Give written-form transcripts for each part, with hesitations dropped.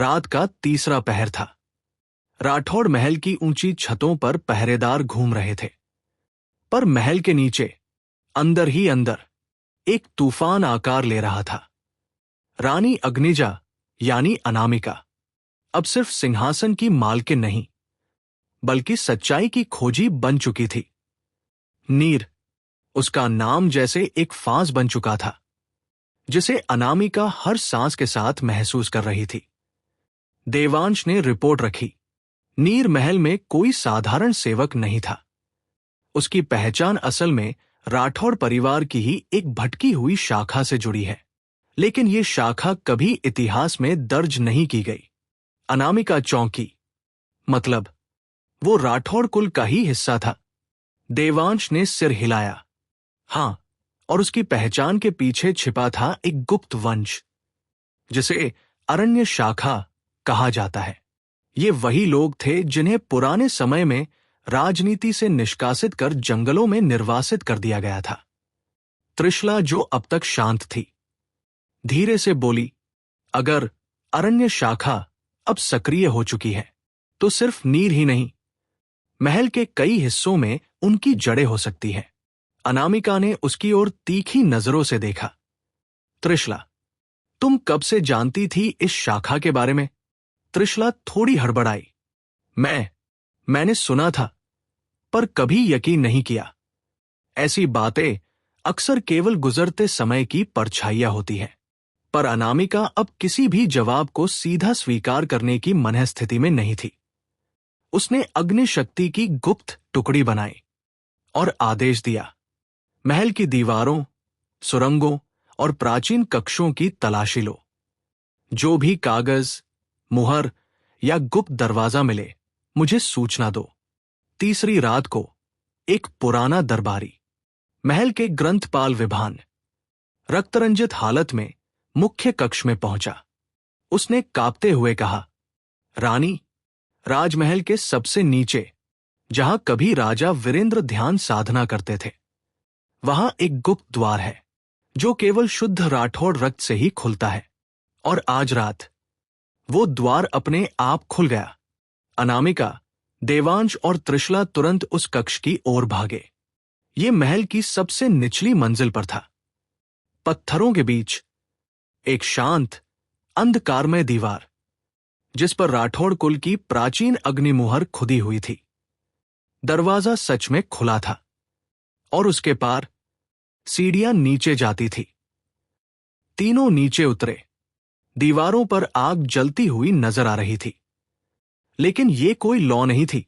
रात का तीसरा पहर था। राठौड़ महल की ऊंची छतों पर पहरेदार घूम रहे थे, पर महल के नीचे अंदर ही अंदर एक तूफान आकार ले रहा था। रानी अग्निजा यानी अनामिका अब सिर्फ सिंहासन की मालकिन नहीं, बल्कि सच्चाई की खोजी बन चुकी थी। नीर, उसका नाम जैसे एक फांस बन चुका था, जिसे अनामिका हर सांस के साथ महसूस कर रही थी। देवांश ने रिपोर्ट रखी। नीर महल में कोई साधारण सेवक नहीं था। उसकी पहचान असल में राठौड़ परिवार की ही एक भटकी हुई शाखा से जुड़ी है, लेकिन ये शाखा कभी इतिहास में दर्ज नहीं की गई। अनामिका चौंकी, मतलब वो राठौड़ कुल का ही हिस्सा था। देवांश ने सिर हिलाया। हां, और उसकी पहचान के पीछे छिपा था एक गुप्त वंश, जिसे अरण्य शाखा कहा जाता है। ये वही लोग थे जिन्हें पुराने समय में राजनीति से निष्कासित कर जंगलों में निर्वासित कर दिया गया था। त्रिशला, जो अब तक शांत थी, धीरे से बोली, अगर अरण्य शाखा अब सक्रिय हो चुकी है, तो सिर्फ नीर ही नहीं, महल के कई हिस्सों में उनकी जड़ें हो सकती हैं। अनामिका ने उसकी ओर तीखी नजरों से देखा। त्रिशला, तुम कब से जानती थी इस शाखा के बारे में? त्रिशला थोड़ी हड़बड़ाई। मैंने सुना था, पर कभी यकीन नहीं किया। ऐसी बातें अक्सर केवल गुजरते समय की परछाइयां होती हैं। पर अनामिका अब किसी भी जवाब को सीधा स्वीकार करने की मनःस्थिति में नहीं थी। उसने अग्नि शक्ति की गुप्त टुकड़ी बनाई और आदेश दिया, महल की दीवारों, सुरंगों और प्राचीन कक्षों की तलाशी लो। जो भी कागज, मुहर या गुप्त दरवाजा मिले, मुझे सूचना दो। तीसरी रात को एक पुराना दरबारी महल के ग्रंथपाल विभान रक्तरंजित हालत में मुख्य कक्ष में पहुंचा। उसने कांपते हुए कहा, रानी, राजमहल के सबसे नीचे, जहां कभी राजा वीरेंद्र ध्यान साधना करते थे, वहां एक गुप्त द्वार है, जो केवल शुद्ध राठौड़ रक्त से ही खुलता है। और आज रात वो द्वार अपने आप खुल गया। अनामिका, देवांश और त्रिशला तुरंत उस कक्ष की ओर भागे। ये महल की सबसे निचली मंजिल पर था। पत्थरों के बीच एक शांत, अंधकारमय दीवार, जिस पर राठौड़ कुल की प्राचीन अग्निमुहर खुदी हुई थी। दरवाजा सच में खुला था, और उसके पार सीढ़ियां नीचे जाती थी। तीनों नीचे उतरे। दीवारों पर आग जलती हुई नजर आ रही थी, लेकिन ये कोई लौ नहीं थी।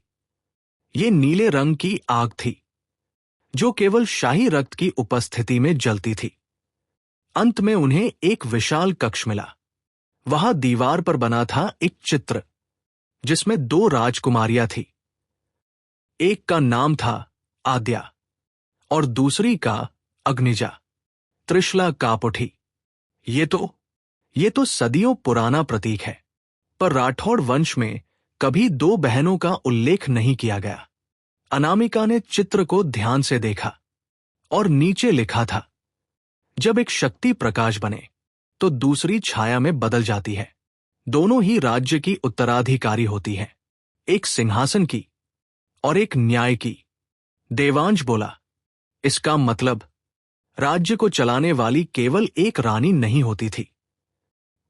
ये नीले रंग की आग थी, जो केवल शाही रक्त की उपस्थिति में जलती थी। अंत में उन्हें एक विशाल कक्ष मिला। वहां दीवार पर बना था एक चित्र, जिसमें 2 राजकुमारियां थी। एक का नाम था आद्या और दूसरी का अग्निजा। त्रिशला कांप उठी। ये तो सदियों पुराना प्रतीक है, पर राठौड़ वंश में कभी 2 बहनों का उल्लेख नहीं किया गया। अनामिका ने चित्र को ध्यान से देखा, और नीचे लिखा था, जब एक शक्ति प्रकाश बने तो दूसरी छाया में बदल जाती है। दोनों ही राज्य की उत्तराधिकारी होती हैं, एक सिंहासन की और एक न्याय की। देवांश बोला, इसका मतलब राज्य को चलाने वाली केवल एक रानी नहीं होती थी,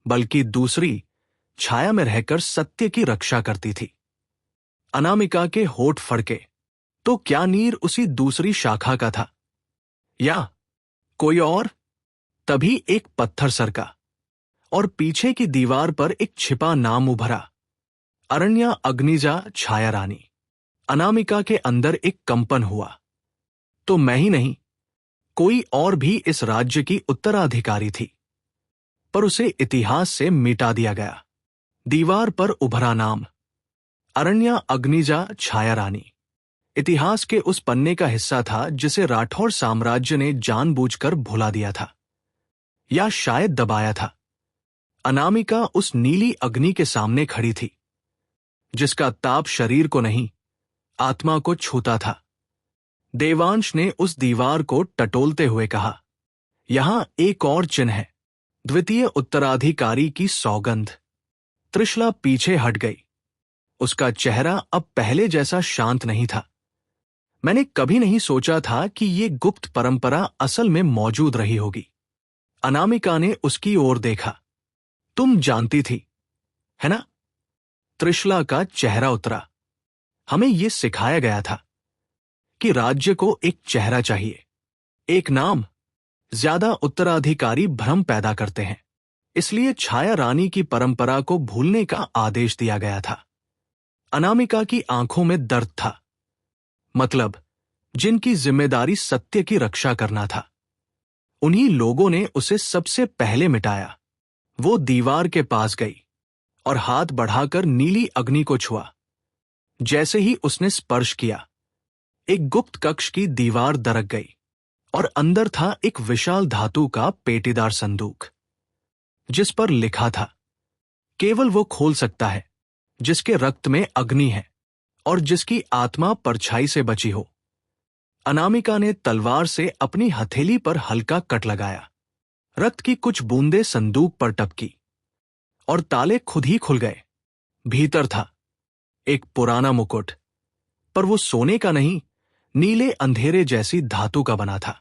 बल्कि दूसरी छाया में रहकर सत्य की रक्षा करती थी। अनामिका के होठ फड़के। तो क्या नीर उसी दूसरी शाखा का था, या कोई और? तभी एक पत्थर सरका, और पीछे की दीवार पर एक छिपा नाम उभरा, अरण्या अग्निजा छाया रानी। अनामिका के अंदर एक कंपन हुआ। तो मैं ही नहीं, कोई और भी इस राज्य की उत्तराधिकारी थी, पर उसे इतिहास से मिटा दिया गया। दीवार पर उभरा नाम, अरण्या अग्निजा छाया रानी, इतिहास के उस पन्ने का हिस्सा था जिसे राठौड़ साम्राज्य ने जानबूझकर भुला दिया था, या शायद दबाया था। अनामिका उस नीली अग्नि के सामने खड़ी थी, जिसका ताप शरीर को नहीं, आत्मा को छूता था। देवांश ने उस दीवार को टटोलते हुए कहा, यहां एक और चिन्ह है, द्वितीय उत्तराधिकारी की सौगंध। त्रिशला पीछे हट गई। उसका चेहरा अब पहले जैसा शांत नहीं था। मैंने कभी नहीं सोचा था कि ये गुप्त परंपरा असल में मौजूद रही होगी। अनामिका ने उसकी ओर देखा। तुम जानती थी, है ना? त्रिशला का चेहरा उतरा। हमें यह सिखाया गया था कि राज्य को एक चेहरा चाहिए, एक नाम। ज्यादा उत्तराधिकारी भ्रम पैदा करते हैं, इसलिए छाया रानी की परंपरा को भूलने का आदेश दिया गया था। अनामिका की आंखों में दर्द था। मतलब, जिनकी जिम्मेदारी सत्य की रक्षा करना था, उन्हीं लोगों ने उसे सबसे पहले मिटाया। वो दीवार के पास गई और हाथ बढ़ाकर नीली अग्नि को छुआ। जैसे ही उसने स्पर्श किया, एक गुप्त कक्ष की दीवार दरक गई और अंदर था एक विशाल धातु का पेटीदार संदूक, जिस पर लिखा था, केवल वो खोल सकता है जिसके रक्त में अग्नि है और जिसकी आत्मा परछाई से बची हो। अनामिका ने तलवार से अपनी हथेली पर हल्का कट लगाया। रक्त की कुछ बूंदें संदूक पर टपकी और ताले खुद ही खुल गए। भीतर था एक पुराना मुकुट, पर वो सोने का नहीं, नीले अंधेरे जैसी धातु का बना था।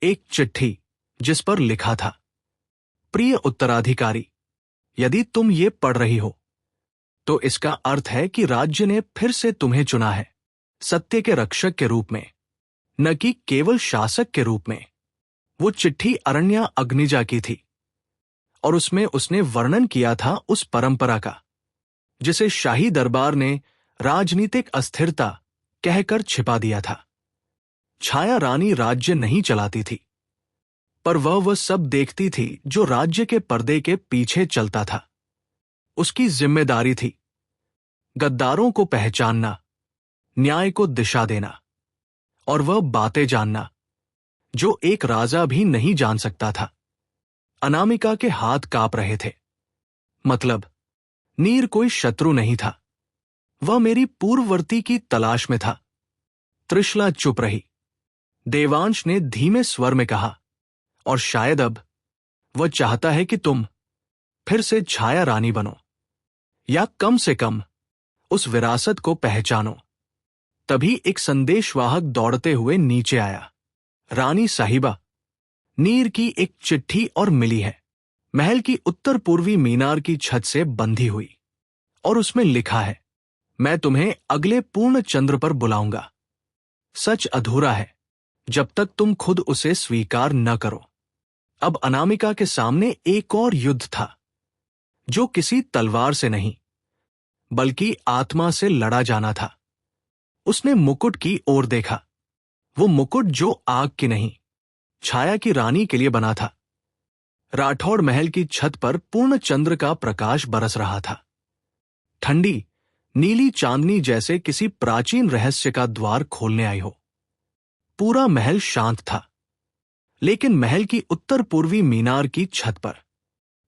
एक चिट्ठी जिस पर लिखा था, प्रिय उत्तराधिकारी, यदि तुम ये पढ़ रही हो तो इसका अर्थ है कि राज्य ने फिर से तुम्हें चुना है, सत्य के रक्षक के रूप में, न कि केवल शासक के रूप में। वो चिट्ठी अरण्या अग्निजा की थी और उसमें उसने वर्णन किया था उस परंपरा का जिसे शाही दरबार ने राजनीतिक अस्थिरता कहकर छिपा दिया था। छाया रानी राज्य नहीं चलाती थी, पर वह सब देखती थी जो राज्य के पर्दे के पीछे चलता था। उसकी जिम्मेदारी थी गद्दारों को पहचानना, न्याय को दिशा देना और वह बातें जानना जो एक राजा भी नहीं जान सकता था। अनामिका के हाथ कांप रहे थे। मतलब, नीर कोई शत्रु नहीं था, वह मेरी पूर्ववर्ती की तलाश में था। त्रिशला चुप रही। देवांश ने धीमे स्वर में कहा, और शायद अब वह चाहता है कि तुम फिर से छाया रानी बनो, या कम से कम उस विरासत को पहचानो। तभी एक संदेशवाहक दौड़ते हुए नीचे आया। रानी साहिबा, नीर की एक चिट्ठी और मिली है। महल की उत्तर पूर्वी मीनार की छत से बंधी हुई, और उसमें लिखा है, मैं तुम्हें अगले पूर्ण चंद्र पर बुलाऊंगा। सच अधूरा है जब तक तुम खुद उसे स्वीकार न करो। अब अनामिका के सामने एक और युद्ध था, जो किसी तलवार से नहीं बल्कि आत्मा से लड़ा जाना था। उसने मुकुट की ओर देखा, वो मुकुट जो आग की नहीं, छाया की रानी के लिए बना था। राठौड़ महल की छत पर पूर्ण चंद्र का प्रकाश बरस रहा था। ठंडी नीली चांदनी जैसे किसी प्राचीन रहस्य का द्वार खोलने आई हो। पूरा महल शांत था, लेकिन महल की उत्तर पूर्वी मीनार की छत पर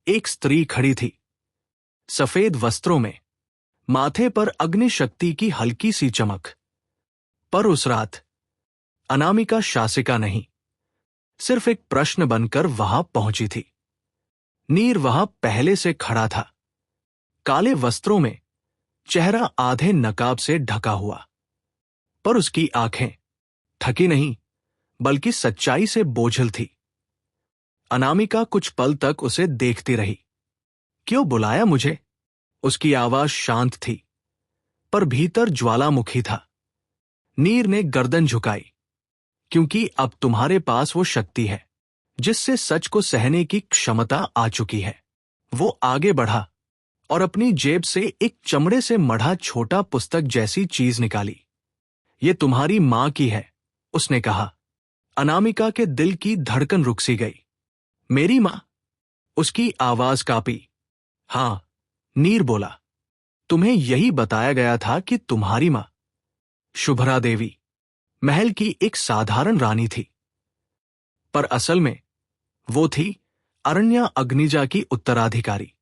एक स्त्री खड़ी थी, सफेद वस्त्रों में, माथे पर अग्नि शक्ति की हल्की सी चमक। पर उस रात अनामिका शासिका नहीं, सिर्फ एक प्रश्न बनकर वहां पहुंची थी। नीर वहां पहले से खड़ा था, काले वस्त्रों में, चेहरा आधे नकाब से ढका हुआ, पर उसकी आंखें थकी नहीं बल्कि सच्चाई से बोझल थी। अनामिका कुछ पल तक उसे देखती रही। क्यों बुलाया मुझे? उसकी आवाज शांत थी, पर भीतर ज्वालामुखी था। नीर ने गर्दन झुकाई, क्योंकि अब तुम्हारे पास वो शक्ति है जिससे सच को सहने की क्षमता आ चुकी है। वो आगे बढ़ा और अपनी जेब से एक चमड़े से मढ़ा छोटा पुस्तक जैसी चीज निकाली। ये तुम्हारी मां की है, उसने कहा। अनामिका के दिल की धड़कन रुक सी गई। मेरी मां? उसकी आवाज कांपी। हां, नीर बोला, तुम्हें यही बताया गया था कि तुम्हारी मां शुभ्रा देवी महल की एक साधारण रानी थी, पर असल में वो थी अरण्या अग्निजा की उत्तराधिकारी,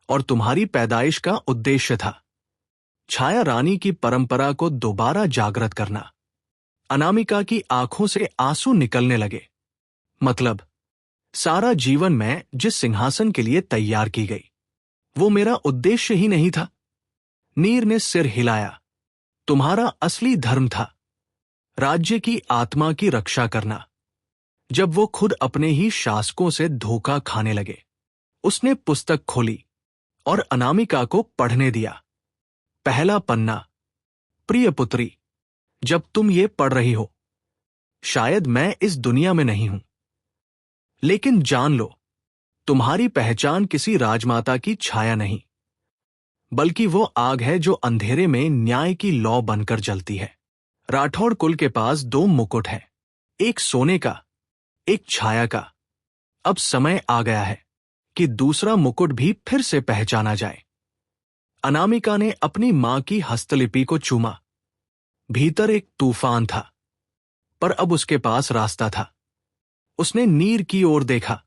और तुम्हारी पैदाइश का उद्देश्य था छाया रानी की परंपरा को दोबारा जागृत करना। अनामिका की आंखों से आंसू निकलने लगे। मतलब, सारा जीवन मैं जिस सिंहासन के लिए तैयार की गई, वो मेरा उद्देश्य ही नहीं था। नीर ने सिर हिलाया। तुम्हारा असली धर्म था राज्य की आत्मा की रक्षा करना। जब वो खुद अपने ही शासकों से धोखा खाने लगे, उसने पुस्तक खोली और अनामिका को पढ़ने दिया। पहला पन्ना। प्रिय पुत्री, जब तुम ये पढ़ रही हो, शायद मैं इस दुनिया में नहीं हूं, लेकिन जान लो, तुम्हारी पहचान किसी राजमाता की छाया नहीं, बल्कि वो आग है जो अंधेरे में न्याय की लौ बनकर जलती है। राठौड़ कुल के पास 2 मुकुट हैं, एक सोने का, एक छाया का। अब समय आ गया है कि दूसरा मुकुट भी फिर से पहचाना जाए। अनामिका ने अपनी मां की हस्तलिपि को चूमा। भीतर एक तूफान था, पर अब उसके पास रास्ता था। उसने नीर की ओर देखा।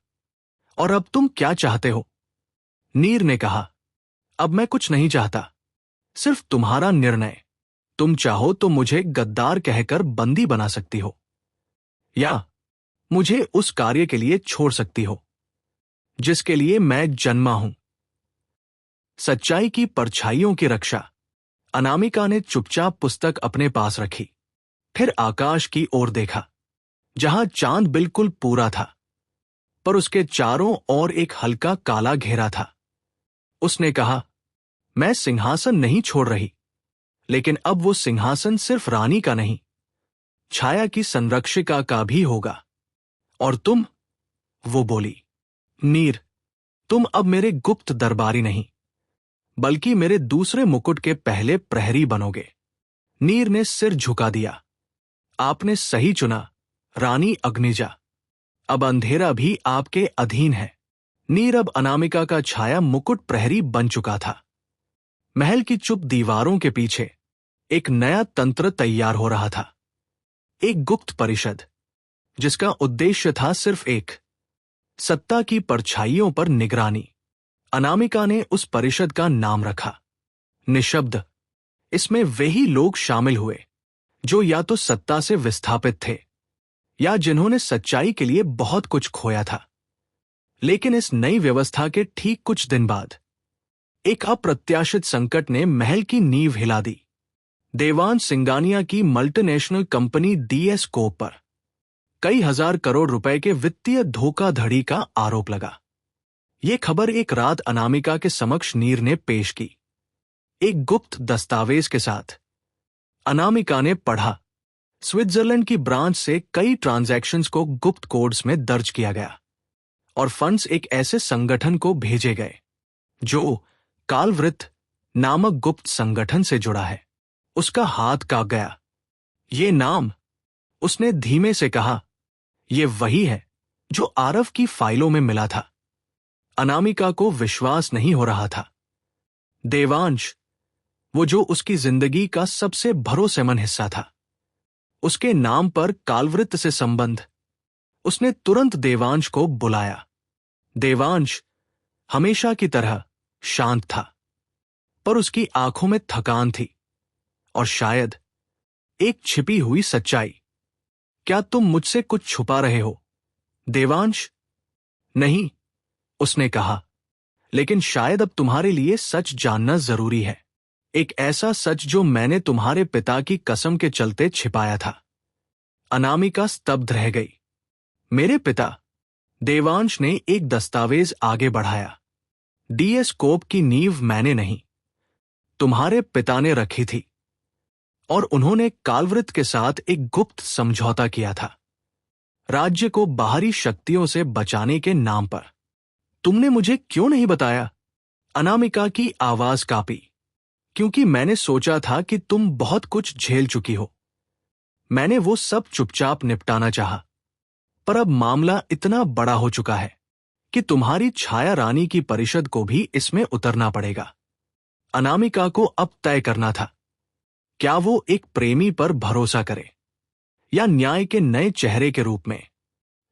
और अब तुम क्या चाहते हो? नीर ने कहा, अब मैं कुछ नहीं चाहता, सिर्फ तुम्हारा निर्णय। तुम चाहो तो मुझे गद्दार कहकर बंदी बना सकती हो, या मुझे उस कार्य के लिए छोड़ सकती हो जिसके लिए मैं जन्मा हूं। सच्चाई की परछाइयों की रक्षा। अनामिका ने चुपचाप पुस्तक अपने पास रखी, फिर आकाश की ओर देखा, जहां चांद बिल्कुल पूरा था, पर उसके चारों ओर एक हल्का काला घेरा था। उसने कहा, मैं सिंहासन नहीं छोड़ रही, लेकिन अब वो सिंहासन सिर्फ रानी का नहीं, छाया की संरक्षिका का भी होगा। और तुम? वो बोली, नीर, तुम अब मेरे गुप्त दरबारी नहीं, बल्कि मेरे दूसरे मुकुट के पहले प्रहरी बनोगे। नीर ने सिर झुका दिया। आपने सही चुना, रानी अग्निजा। अब अंधेरा भी आपके अधीन है। नीर अब अनामिका का छाया मुकुट प्रहरी बन चुका था। महल की चुप दीवारों के पीछे एक नया तंत्र तैयार हो रहा था, एक गुप्त परिषद जिसका उद्देश्य था सिर्फ एक, सत्ता की परछाइयों पर निगरानी। अनामिका ने उस परिषद का नाम रखा निशब्द। इसमें वही लोग शामिल हुए जो या तो सत्ता से विस्थापित थे, या जिन्होंने सच्चाई के लिए बहुत कुछ खोया था। लेकिन इस नई व्यवस्था के ठीक कुछ दिन बाद एक अप्रत्याशित संकट ने महल की नींव हिला दी। देवांश सिंगानिया की मल्टीनेशनल कंपनी डीएस कोप पर कई हजार करोड़ रुपए के वित्तीय धोखाधड़ी का आरोप लगा। यह खबर एक रात अनामिका के समक्ष नीर ने पेश की, एक गुप्त दस्तावेज के साथ। अनामिका ने पढ़ा, स्विट्जरलैंड की ब्रांच से कई ट्रांजैक्शंस को गुप्त कोड्स में दर्ज किया गया, और फंड्स एक ऐसे संगठन को भेजे गए जो कालवृत नामक गुप्त संगठन से जुड़ा है। उसका हाथ कांप गया। ये नाम, उसने धीमे से कहा, ये वही है जो आरव की फाइलों में मिला था। अनामिका को विश्वास नहीं हो रहा था। देवांश, वो जो उसकी जिंदगी का सबसे भरोसेमंद हिस्सा था, उसके नाम पर कालवृत से संबंध। उसने तुरंत देवांश को बुलाया। देवांश हमेशा की तरह शांत था, पर उसकी आंखों में थकान थी, और शायद एक छिपी हुई सच्चाई। क्या तुम मुझसे कुछ छुपा रहे हो, देवांश? नहीं, उसने कहा, लेकिन शायद अब तुम्हारे लिए सच जानना जरूरी है। एक ऐसा सच जो मैंने तुम्हारे पिता की कसम के चलते छिपाया था। अनामिका स्तब्ध रह गई। मेरे पिता? देवांश ने एक दस्तावेज आगे बढ़ाया। डीएस कोप की नींव मैंने नहीं, तुम्हारे पिता ने रखी थी, और उन्होंने कालवृत के साथ एक गुप्त समझौता किया था, राज्य को बाहरी शक्तियों से बचाने के नाम पर। तुमने मुझे क्यों नहीं बताया? अनामिका की आवाज कांपी। क्योंकि मैंने सोचा था कि तुम बहुत कुछ झेल चुकी हो। मैंने वो सब चुपचाप निपटाना चाहा, पर अब मामला इतना बड़ा हो चुका है कि तुम्हारी छाया रानी की परिषद को भी इसमें उतरना पड़ेगा। अनामिका को अब तय करना था, क्या वो एक प्रेमी पर भरोसा करे, या न्याय के नए चेहरे के रूप में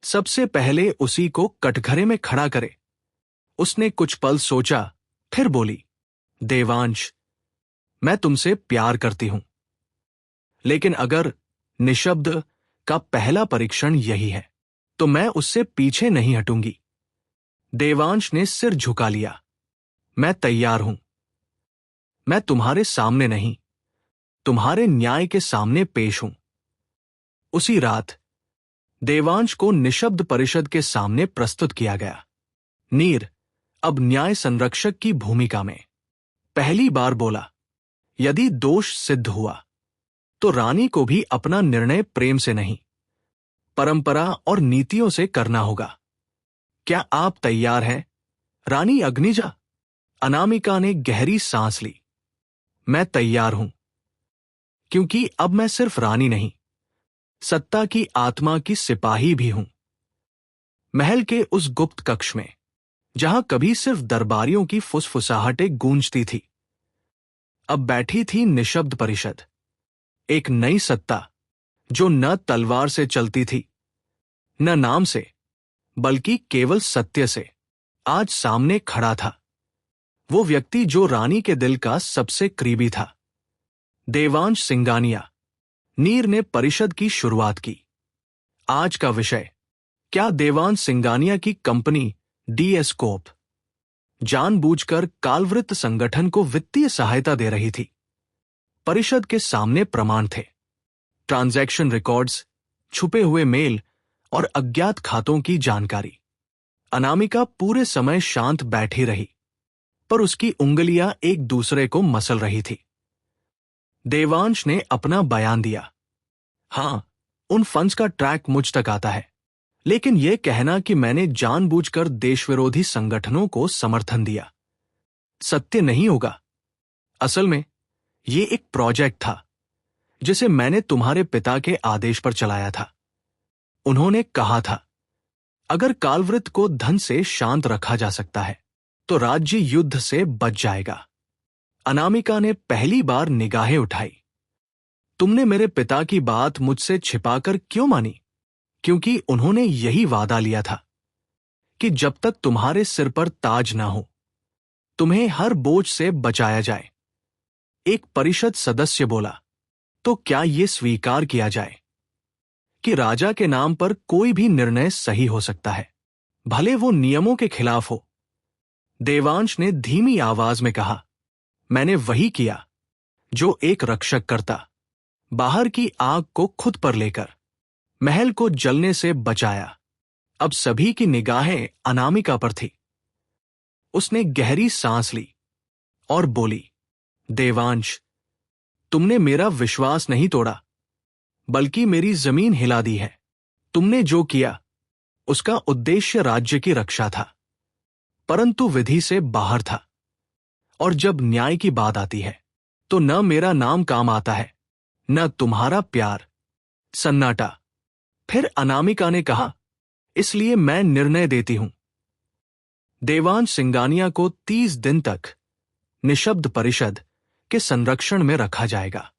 सबसे पहले उसी को कटघरे में खड़ा करे। उसने कुछ पल सोचा, फिर बोली, देवांश, मैं तुमसे प्यार करती हूं, लेकिन अगर निशब्द का पहला परीक्षण यही है, तो मैं उससे पीछे नहीं हटूंगी। देवांश ने सिर झुका लिया। मैं तैयार हूं। मैं तुम्हारे सामने नहीं, तुम्हारे न्याय के सामने पेश हूं। उसी रात देवांश को निशब्द परिषद के सामने प्रस्तुत किया गया। नीर अब न्याय संरक्षक की भूमिका में पहली बार बोला, यदि दोष सिद्ध हुआ तो रानी को भी अपना निर्णय प्रेम से नहीं, परंपरा और नीतियों से करना होगा। क्या आप तैयार हैं, रानी अग्निजा? अनामिका ने गहरी सांस ली। मैं तैयार हूं, क्योंकि अब मैं सिर्फ रानी नहीं, सत्ता की आत्मा की सिपाही भी हूं। महल के उस गुप्त कक्ष में, जहां कभी सिर्फ दरबारियों की फुसफुसाहटें गूंजती थी, अब बैठी थी निशब्द परिषद। एक नई सत्ता जो न तलवार से चलती थी, न नाम से, बल्कि केवल सत्य से, आज सामने खड़ा था। वो व्यक्ति जो रानी के दिल का सबसे करीबी था, देवांश सिंगानिया। नीर ने परिषद की शुरुआत की। आज का विषय, क्या देवांश सिंगानिया की कंपनी डीएसकोप जानबूझकर कालवृत्त संगठन को वित्तीय सहायता दे रही थी? परिषद के सामने प्रमाण थे, ट्रांजैक्शन रिकॉर्ड्स, छुपे हुए मेल और अज्ञात खातों की जानकारी। अनामिका पूरे समय शांत बैठी रही, पर उसकी उंगलियां एक दूसरे को मसल रही थी। देवांश ने अपना बयान दिया। हां, उन फंड्स का ट्रैक मुझ तक आता है, लेकिन यह कहना कि मैंने जानबूझकर देशविरोधी संगठनों को समर्थन दिया, सत्य नहीं होगा। असल में यह एक प्रोजेक्ट था जिसे मैंने तुम्हारे पिता के आदेश पर चलाया था। उन्होंने कहा था, अगर कालवृत्त को धन से शांत रखा जा सकता है तो राज्य युद्ध से बच जाएगा। अनामिका ने पहली बार निगाहें उठाई। तुमने मेरे पिता की बात मुझसे छिपाकर क्यों मानी? क्योंकि उन्होंने यही वादा लिया था कि जब तक तुम्हारे सिर पर ताज ना हो, तुम्हें हर बोझ से बचाया जाए। एक परिषद सदस्य बोला, तो क्या यह स्वीकार किया जाए कि राजा के नाम पर कोई भी निर्णय सही हो सकता है, भले वो नियमों के खिलाफ हो? देवांश ने धीमी आवाज में कहा, मैंने वही किया जो एक रक्षक करता, बाहर की आग को खुद पर लेकर महल को जलने से बचाया। अब सभी की निगाहें अनामिका पर थी। उसने गहरी सांस ली और बोली, देवांश, तुमने मेरा विश्वास नहीं तोड़ा, बल्कि मेरी जमीन हिला दी है। तुमने जो किया उसका उद्देश्य राज्य की रक्षा था, परंतु विधि से बाहर था। और जब न्याय की बात आती है तो न मेरा नाम काम आता है, न तुम्हारा प्यार। सन्नाटा। फिर अनामिका ने कहा, इसलिए मैं निर्णय देती हूं। देवांश सिंगानिया को 30 दिन तक निशब्द परिषद के संरक्षण में रखा जाएगा।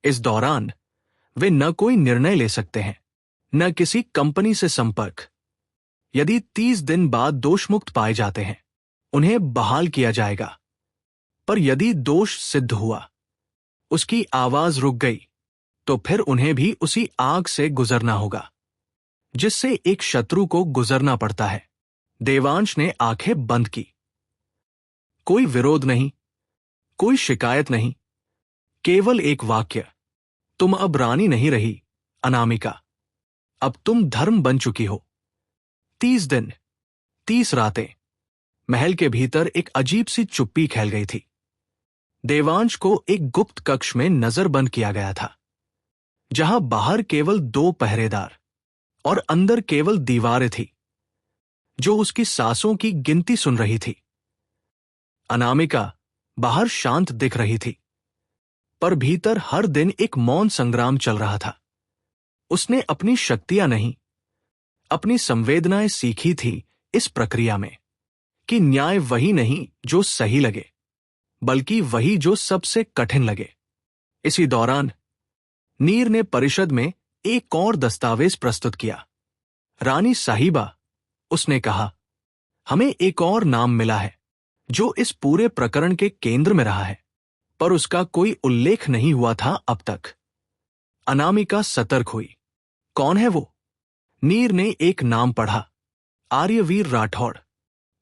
इस दौरान वे न कोई निर्णय ले सकते हैं, न किसी कंपनी से संपर्क। यदि 30 दिन बाद दोषमुक्त पाए जाते हैं, उन्हें बहाल किया जाएगा। पर यदि दोष सिद्ध हुआ, उसकी आवाज रुक गई, तो फिर उन्हें भी उसी आग से गुजरना होगा जिससे एक शत्रु को गुजरना पड़ता है। देवांश ने आंखें बंद की। कोई विरोध नहीं, कोई शिकायत नहीं, केवल एक वाक्य, तुम अब रानी नहीं रही अनामिका, अब तुम धर्म बन चुकी हो। 30 दिन, 30 रातें। महल के भीतर एक अजीब सी चुप्पी खेल गई थी। देवांश को एक गुप्त कक्ष में नजरबंद किया गया था, जहां बाहर केवल 2 पहरेदार और अंदर केवल दीवारें थी जो उसकी सांसों की गिनती सुन रही थी। अनामिका बाहर शांत दिख रही थी, पर भीतर हर दिन एक मौन संग्राम चल रहा था। उसने अपनी शक्तियां नहीं, अपनी संवेदनाएं सीखी थी इस प्रक्रिया में, कि न्याय वही नहीं जो सही लगे, बल्कि वही जो सबसे कठिन लगे। इसी दौरान नीर ने परिषद में एक और दस्तावेज प्रस्तुत किया। रानी साहिबा, उसने कहा, हमें एक और नाम मिला है जो इस पूरे प्रकरण के केंद्र में रहा है, पर उसका कोई उल्लेख नहीं हुआ था अब तक। अनामिका सतर्क हुई। कौन है वो? नीर ने एक नाम पढ़ा, आर्यवीर राठौड़।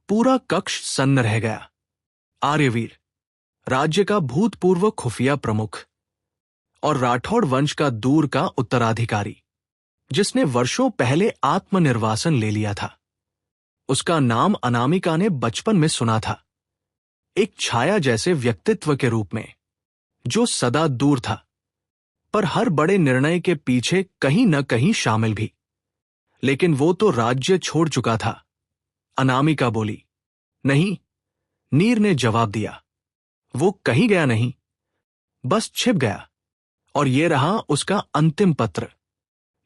पूरा कक्ष सन्न रह गया। आर्यवीर, राज्य का भूतपूर्व खुफिया प्रमुख और राठौड़ वंश का दूर का उत्तराधिकारी, जिसने वर्षों पहले आत्मनिर्वासन ले लिया था। उसका नाम अनामिका ने बचपन में सुना था, एक छाया जैसे व्यक्तित्व के रूप में, जो सदा दूर था, पर हर बड़े निर्णय के पीछे कहीं न कहीं शामिल भी। लेकिन वो तो राज्य छोड़ चुका था। अनामिका बोली। नहीं, नीर ने जवाब दिया। वो कहीं गया नहीं, बस छिप गया। और ये रहा उसका अंतिम पत्र,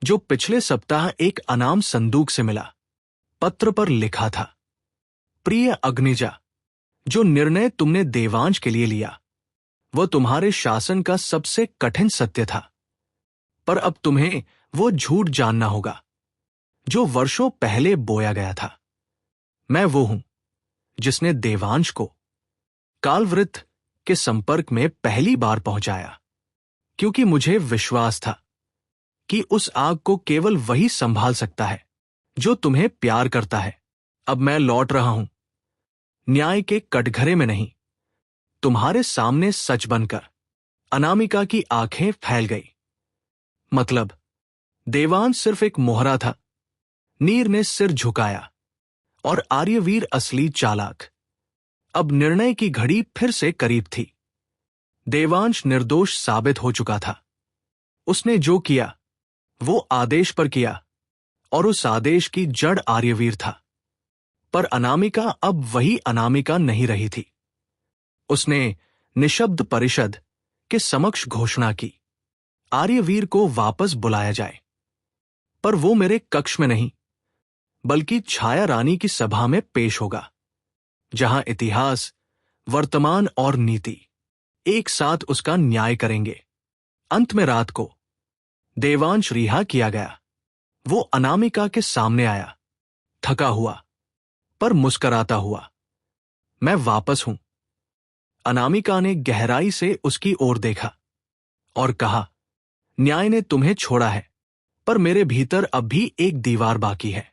जो पिछले सप्ताह एक अनाम संदूक से मिला। पत्र पर लिखा था, प्रिय अग्निजा, जो निर्णय तुमने देवांश के लिए लिया वह तुम्हारे शासन का सबसे कठिन सत्य था, पर अब तुम्हें वो झूठ जानना होगा जो वर्षों पहले बोया गया था। मैं वो हूं जिसने देवांश को कालवृत्त के संपर्क में पहली बार पहुंचाया, क्योंकि मुझे विश्वास था कि उस आग को केवल वही संभाल सकता है जो तुम्हें प्यार करता है। अब मैं लौट रहा हूं, न्याय के कटघरे में नहीं, तुम्हारे सामने सच बनकर। अनामिका की आंखें फैल गई। मतलब, देवांश सिर्फ एक मोहरा था। नीर ने सिर झुकाया। और आर्यवीर असली चालाक। अब निर्णय की घड़ी फिर से करीब थी। देवांश निर्दोष साबित हो चुका था। उसने जो किया वो आदेश पर किया, और उस आदेश की जड़ आर्यवीर था। पर अनामिका अब वही अनामिका नहीं रही थी। उसने निशब्द परिषद के समक्ष घोषणा की, आर्यवीर को वापस बुलाया जाए। पर वो मेरे कक्ष में नहीं, बल्कि छाया रानी की सभा में पेश होगा, जहां इतिहास, वर्तमान और नीति एक साथ उसका न्याय करेंगे। अंत में रात को देवांश रिहा किया गया। वो अनामिका के सामने आया, थका हुआ पर मुस्कराता हुआ। मैं वापस हूं। अनामिका ने गहराई से उसकी ओर देखा और कहा, न्याय ने तुम्हें छोड़ा है, पर मेरे भीतर अब भी एक दीवार बाकी है,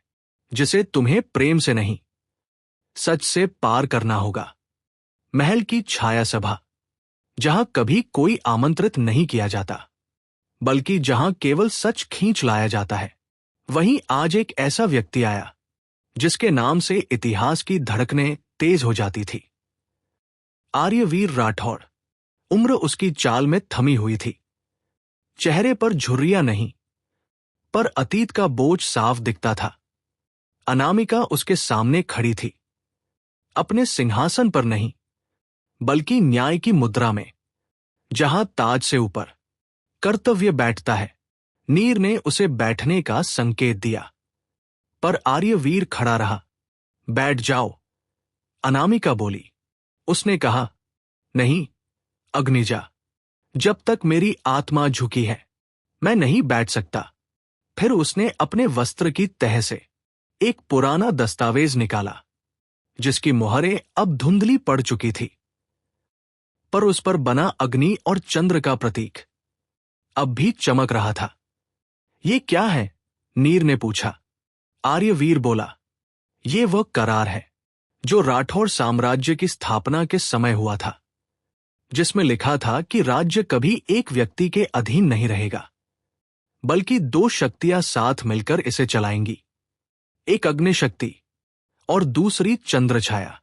जिसे तुम्हें प्रेम से नहीं, सच से पार करना होगा। महल की छाया सभा, जहां कभी आमंत्रित आमंत्रित नहीं किया जाता, बल्कि जहां केवल सच खींच लाया जाता है। वहीं आज एक ऐसा व्यक्ति आया जिसके नाम से इतिहास की धड़कनें तेज हो जाती थी। आर्यवीर राठौड़। उम्र उसकी चाल में थमी हुई थी। चेहरे पर झुर्रियां नहीं, पर अतीत का बोझ साफ दिखता था। अनामिका उसके सामने खड़ी थी, अपने सिंहासन पर नहीं, बल्कि न्याय की मुद्रा में, जहां ताज से ऊपर कर्तव्य बैठता है। नीर ने उसे बैठने का संकेत दिया, पर आर्यवीर खड़ा रहा। बैठ जाओ, अनामिका बोली। उसने कहा, नहीं अग्निजा, जब तक मेरी आत्मा झुकी है मैं नहीं बैठ सकता। फिर उसने अपने वस्त्र की तह से एक पुराना दस्तावेज निकाला, जिसकी मुहरें अब धुंधली पड़ चुकी थी, पर उस पर बना अग्नि और चंद्र का प्रतीक अब भी चमक रहा था। ये क्या है? नीर ने पूछा। आर्यवीर बोला, ये वह करार है जो राठौड़ साम्राज्य की स्थापना के समय हुआ था, जिसमें लिखा था कि राज्य कभी एक व्यक्ति के अधीन नहीं रहेगा, बल्कि दो शक्तियां साथ मिलकर इसे चलाएंगी, एक अग्नि शक्ति और दूसरी चंद्र छाया।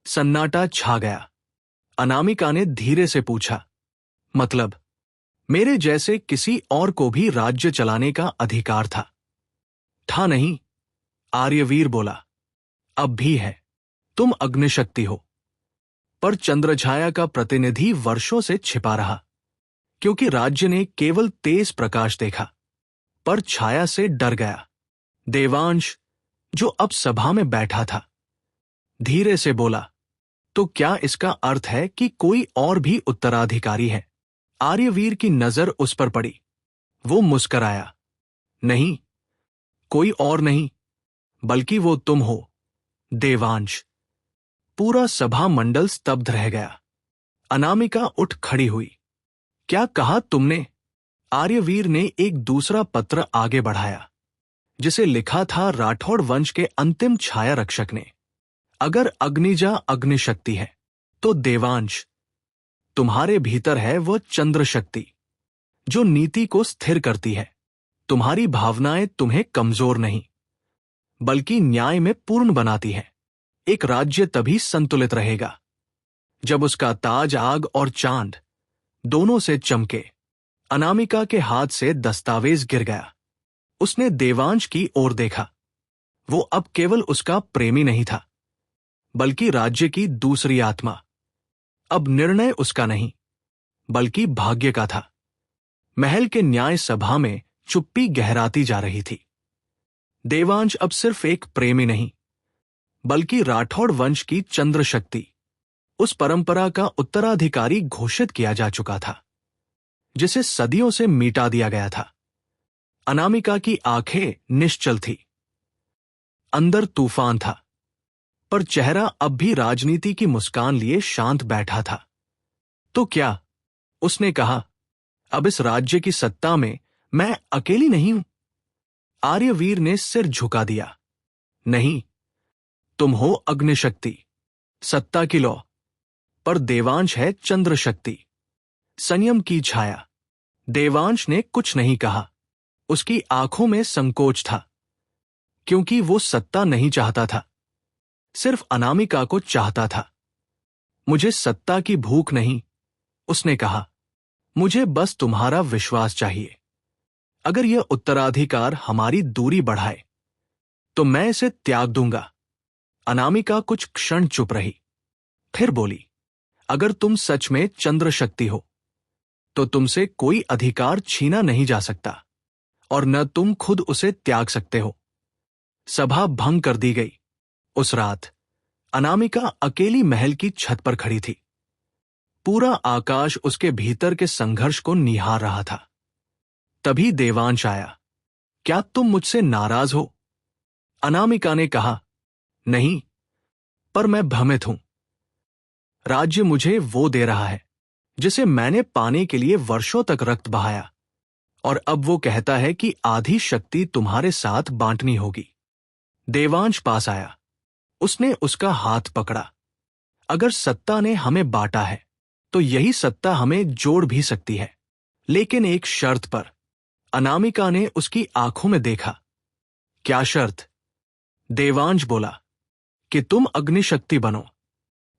सन्नाटा छा गया। अनामिका ने धीरे से पूछा, मतलब मेरे जैसे किसी और को भी राज्य चलाने का अधिकार था? था नहीं, आर्यवीर बोला। अब भी है। तुम अग्निशक्ति हो, पर चंद्रछाया का प्रतिनिधि वर्षों से छिपा रहा, क्योंकि राज्य ने केवल तेज प्रकाश देखा, पर छाया से डर गया। देवांश, जो अब सभा में बैठा था, धीरे से बोला, तो क्या इसका अर्थ है कि कोई और भी उत्तराधिकारी है? आर्यवीर की नजर उस पर पड़ी। वो मुस्कराया। नहीं, कोई और नहीं, बल्कि वो तुम हो, देवांश। पूरा सभा मंडल स्तब्ध रह गया। अनामिका उठ खड़ी हुई। क्या कहा तुमने? आर्यवीर ने एक दूसरा पत्र आगे बढ़ाया, जिसे लिखा था राठौड़ वंश के अंतिम छाया रक्षक ने। अगर अग्निजा अग्निशक्ति है, तो देवांश, तुम्हारे भीतर है वह चंद्र शक्ति जो नीति को स्थिर करती है। तुम्हारी भावनाएं तुम्हें कमजोर नहीं बल्कि न्याय में पूर्ण बनाती हैं। एक राज्य तभी संतुलित रहेगा जब उसका ताज आग और चांद दोनों से चमके। अनामिका के हाथ से दस्तावेज गिर गया। उसने देवांश की ओर देखा। वो अब केवल उसका प्रेमी नहीं था बल्कि राज्य की दूसरी आत्मा। अब निर्णय उसका नहीं बल्कि भाग्य का था। महल के न्याय सभा में चुप्पी गहराती जा रही थी। देवांश अब सिर्फ एक प्रेमी नहीं बल्कि राठौड़ वंश की चंद्र शक्ति, उस परंपरा का उत्तराधिकारी घोषित किया जा चुका था जिसे सदियों से मिटा दिया गया था। अनामिका की आंखें निश्चल थी। अंदर तूफान था पर चेहरा अब भी राजनीति की मुस्कान लिए शांत बैठा था। तो क्या? उसने कहा, अब इस राज्य की सत्ता में मैं अकेली नहीं हूं। आर्यवीर ने सिर झुका दिया। नहीं, तुम हो अग्निशक्ति, सत्ता की लौ, पर देवांश है चंद्र शक्ति, संयम की छाया। देवांश ने कुछ नहीं कहा। उसकी आंखों में संकोच था क्योंकि वो सत्ता नहीं चाहता था, सिर्फ अनामिका को चाहता था। मुझे सत्ता की भूख नहीं, उसने कहा, मुझे बस तुम्हारा विश्वास चाहिए। अगर यह उत्तराधिकार हमारी दूरी बढ़ाए तो मैं इसे त्याग दूंगा। अनामिका कुछ क्षण चुप रही, फिर बोली, अगर तुम सच में चंद्र शक्ति हो तो तुमसे कोई अधिकार छीना नहीं जा सकता और न तुम खुद उसे त्याग सकते हो। सभा भंग कर दी गई। उस रात अनामिका अकेली महल की छत पर खड़ी थी। पूरा आकाश उसके भीतर के संघर्ष को निहार रहा था। तभी देवांश आया। क्या तुम मुझसे नाराज हो? अनामिका ने कहा, नहीं, पर मैं भ्रमित हूं। राज्य मुझे वो दे रहा है जिसे मैंने पाने के लिए वर्षों तक रक्त बहाया, और अब वो कहता है कि आधी शक्ति तुम्हारे साथ बांटनी होगी। देवांश पास आया। उसने उसका हाथ पकड़ा। अगर सत्ता ने हमें बांटा है तो यही सत्ता हमें जोड़ भी सकती है, लेकिन एक शर्त पर। अनामिका ने उसकी आंखों में देखा। क्या शर्त? देवांश बोला, कि तुम अग्निशक्ति बनो,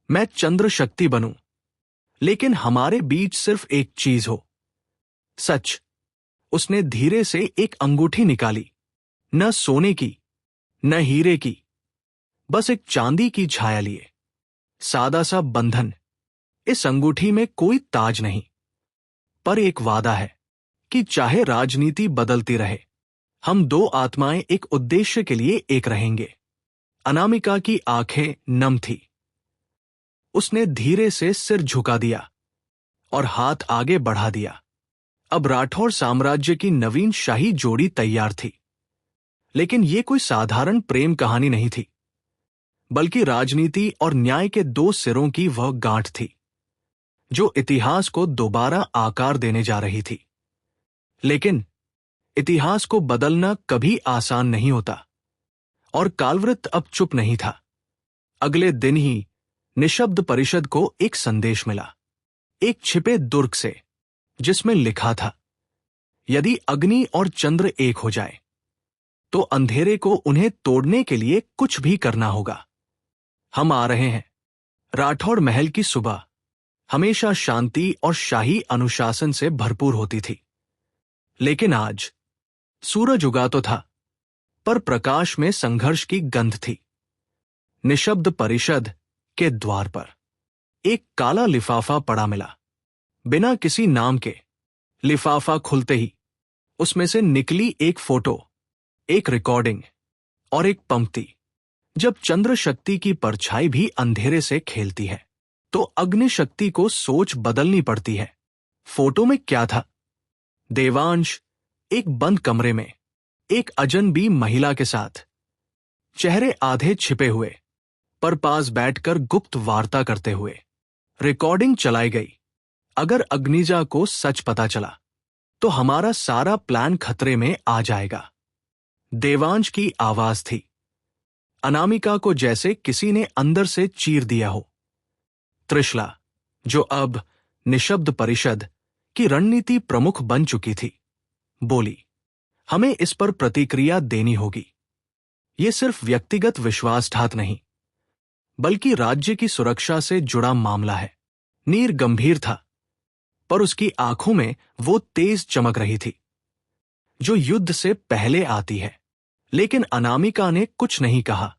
मैं चंद्र शक्ति बनूं, लेकिन हमारे बीच सिर्फ एक चीज हो, सच। उसने धीरे से एक अंगूठी निकाली, न सोने की न हीरे की, बस एक चांदी की छाया लिए। सादा सा बंधन। इस अंगूठी में कोई ताज नहीं, पर एक वादा है कि चाहे राजनीति बदलती रहे, हम दो आत्माएं एक उद्देश्य के लिए एक रहेंगे। अनामिका की आंखें नम थी। उसने धीरे से सिर झुका दिया और हाथ आगे बढ़ा दिया। अब राठौर साम्राज्य की नवीन शाही जोड़ी तैयार थी, लेकिन यह कोई साधारण प्रेम कहानी नहीं थी, बल्कि राजनीति और न्याय के दो सिरों की वह गांठ थी जो इतिहास को दोबारा आकार देने जा रही थी। लेकिन इतिहास को बदलना कभी आसान नहीं होता, और कालवृत्त अब चुप नहीं था। अगले दिन ही निशब्द परिषद को एक संदेश मिला, एक छिपे दुर्ग से, जिसमें लिखा था, यदि अग्नि और चंद्र एक हो जाए तो अंधेरे को उन्हें तोड़ने के लिए कुछ भी करना होगा। हम आ रहे हैं। राठौड़ महल की सुबह हमेशा शांति और शाही अनुशासन से भरपूर होती थी, लेकिन आज सूरज उगा तो था, पर प्रकाश में संघर्ष की गंध थी। निशब्द परिषद के द्वार पर एक काला लिफाफा पड़ा मिला, बिना किसी नाम के। लिफाफा खुलते ही उसमें से निकली एक फोटो, एक रिकॉर्डिंग और एक पंक्ति। जब चंद्र शक्ति की परछाई भी अंधेरे से खेलती है तो अग्नि शक्ति को सोच बदलनी पड़ती है। फोटो में क्या था? देवांश एक बंद कमरे में एक अजनबी महिला के साथ, चेहरे आधे छिपे हुए, पर पास बैठकर गुप्त वार्ता करते हुए। रिकॉर्डिंग चलाई गई। अगर अग्निजा को सच पता चला तो हमारा सारा प्लान खतरे में आ जाएगा। देवांश की आवाज थी। अनामिका को जैसे किसी ने अंदर से चीर दिया हो। त्रिशला, जो अब निशब्द परिषद की रणनीति प्रमुख बन चुकी थी, बोली, हमें इस पर प्रतिक्रिया देनी होगी। ये सिर्फ व्यक्तिगत विश्वासघात नहीं, बल्कि राज्य की सुरक्षा से जुड़ा मामला है। नीर गंभीर था, पर उसकी आंखों में वो तेज चमक रही थी जो युद्ध से पहले आती है। लेकिन अनामिका ने कुछ नहीं कहा।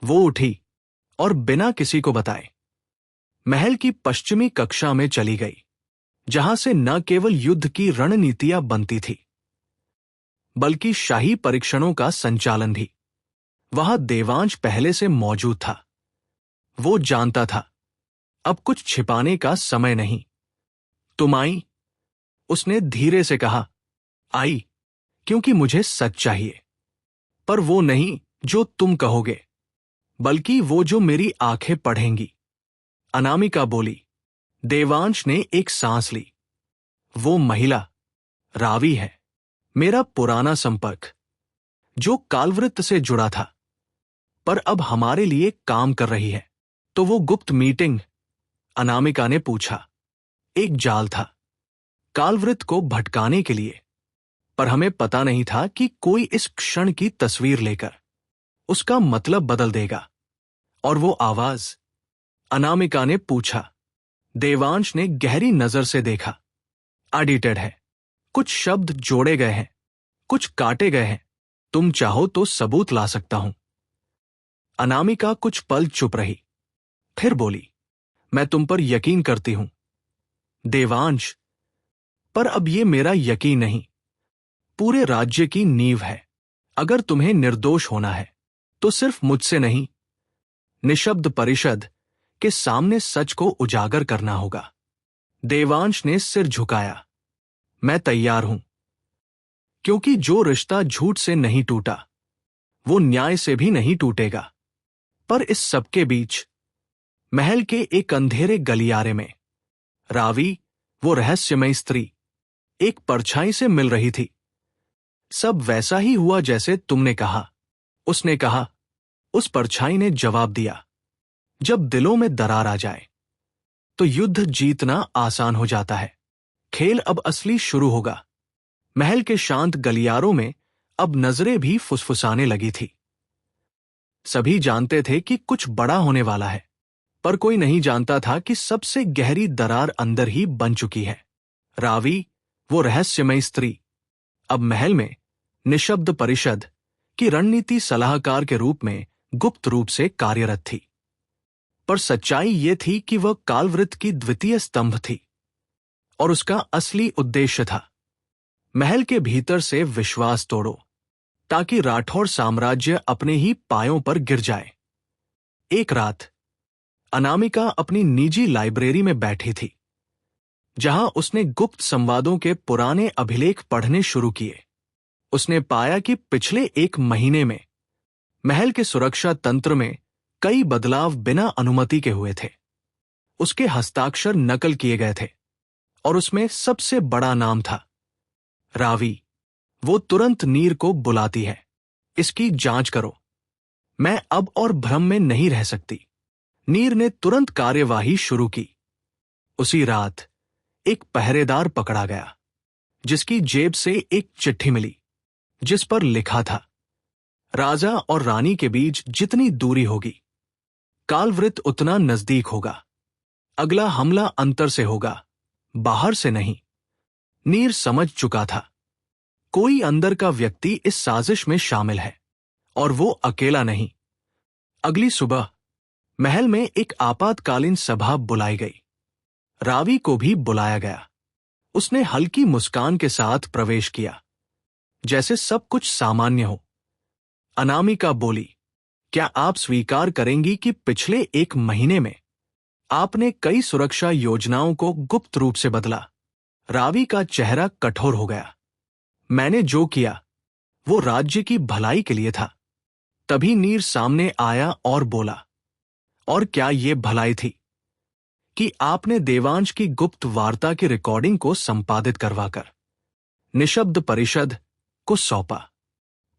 वो उठी और बिना किसी को बताए महल की पश्चिमी कक्षा में चली गई, जहां से न केवल युद्ध की रणनीतियां बनती थी, बल्कि शाही परीक्षणों का संचालन भी। वहां देवांश पहले से मौजूद था। वो जानता था अब कुछ छिपाने का समय नहीं। तुम आई? उसने धीरे से कहा। आई, क्योंकि मुझे सच चाहिए, पर वो नहीं जो तुम कहोगे, बल्कि वो जो मेरी आंखें पढ़ेंगी, अनामिका बोली। देवांश ने एक सांस ली। वो महिला रावी है, मेरा पुराना संपर्क, जो कालवृत्त से जुड़ा था, पर अब हमारे लिए काम कर रही है। तो वो गुप्त मीटिंग? अनामिका ने पूछा। एक जाल था, कालवृत्त को भटकाने के लिए, पर हमें पता नहीं था कि कोई इस क्षण की तस्वीर लेकर उसका मतलब बदल देगा। और वो आवाज? अनामिका ने पूछा। देवांश ने गहरी नजर से देखा। एडिटेड है, कुछ शब्द जोड़े गए हैं, कुछ काटे गए हैं। तुम चाहो तो सबूत ला सकता हूं। अनामिका कुछ पल चुप रही, फिर बोली, मैं तुम पर यकीन करती हूं देवांश, पर अब ये मेरा यकीन नहीं, पूरे राज्य की नींव है। अगर तुम्हें निर्दोष होना है तो सिर्फ मुझसे नहीं, निशब्द परिषद के सामने सच को उजागर करना होगा। देवांश ने सिर झुकाया। मैं तैयार हूं, क्योंकि जो रिश्ता झूठ से नहीं टूटा, वो न्याय से भी नहीं टूटेगा। पर इस सबके बीच महल के एक अंधेरे गलियारे में रावी, वो रहस्यमयी स्त्री, एक परछाई से मिल रही थी। सब वैसा ही हुआ जैसे तुमने कहा, उसने कहा। उस परछाई ने जवाब दिया, जब दिलों में दरार आ जाए तो युद्ध जीतना आसान हो जाता है। खेल अब असली शुरू होगा। महल के शांत गलियारों में अब नजरें भी फुसफुसाने लगी थी। सभी जानते थे कि कुछ बड़ा होने वाला है, पर कोई नहीं जानता था कि सबसे गहरी दरार अंदर ही बन चुकी है। रावी, वो रहस्यमयी स्त्री, अब महल में निशब्द परिषद की रणनीति सलाहकार के रूप में गुप्त रूप से कार्यरत थी। पर सच्चाई ये थी कि वह कालवृत्त की द्वितीय स्तंभ थी, और उसका असली उद्देश्य था महल के भीतर से विश्वास तोड़ो, ताकि राठौड़ साम्राज्य अपने ही पायों पर गिर जाए। एक रात अनामिका अपनी निजी लाइब्रेरी में बैठी थी, जहां उसने गुप्त संवादों के पुराने अभिलेख पढ़ने शुरू किए। उसने पाया कि पिछले एक महीने में महल के सुरक्षा तंत्र में कई बदलाव बिना अनुमति के हुए थे। उसके हस्ताक्षर नकल किए गए थे, और उसमें सबसे बड़ा नाम था रावी। वो तुरंत नीर को बुलाती है, इसकी जांच करो, मैं अब और भ्रम में नहीं रह सकती। नीर ने तुरंत कार्यवाही शुरू की। उसी रात एक पहरेदार पकड़ा गया, जिसकी जेब से एक चिट्ठी मिली, जिस पर लिखा था, राजा और रानी के बीच जितनी दूरी होगी, कालवृत्त उतना नजदीक होगा। अगला हमला अंतर से होगा, बाहर से नहीं। नीर समझ चुका था, कोई अंदर का व्यक्ति इस साजिश में शामिल है, और वो अकेला नहीं। अगली सुबह महल में एक आपातकालीन सभा बुलाई गई। रावी को भी बुलाया गया। उसने हल्की मुस्कान के साथ प्रवेश किया, जैसे सब कुछ सामान्य हो। अनामिका बोली, क्या आप स्वीकार करेंगी कि पिछले एक महीने में आपने कई सुरक्षा योजनाओं को गुप्त रूप से बदला? रावी का चेहरा कठोर हो गया। मैंने जो किया वो राज्य की भलाई के लिए था। तभी नीर सामने आया और बोला, और क्या ये भलाई थी कि आपने देवांश की गुप्त वार्ता की रिकॉर्डिंग को संपादित करवाकर निशब्द परिषद को सौंपा।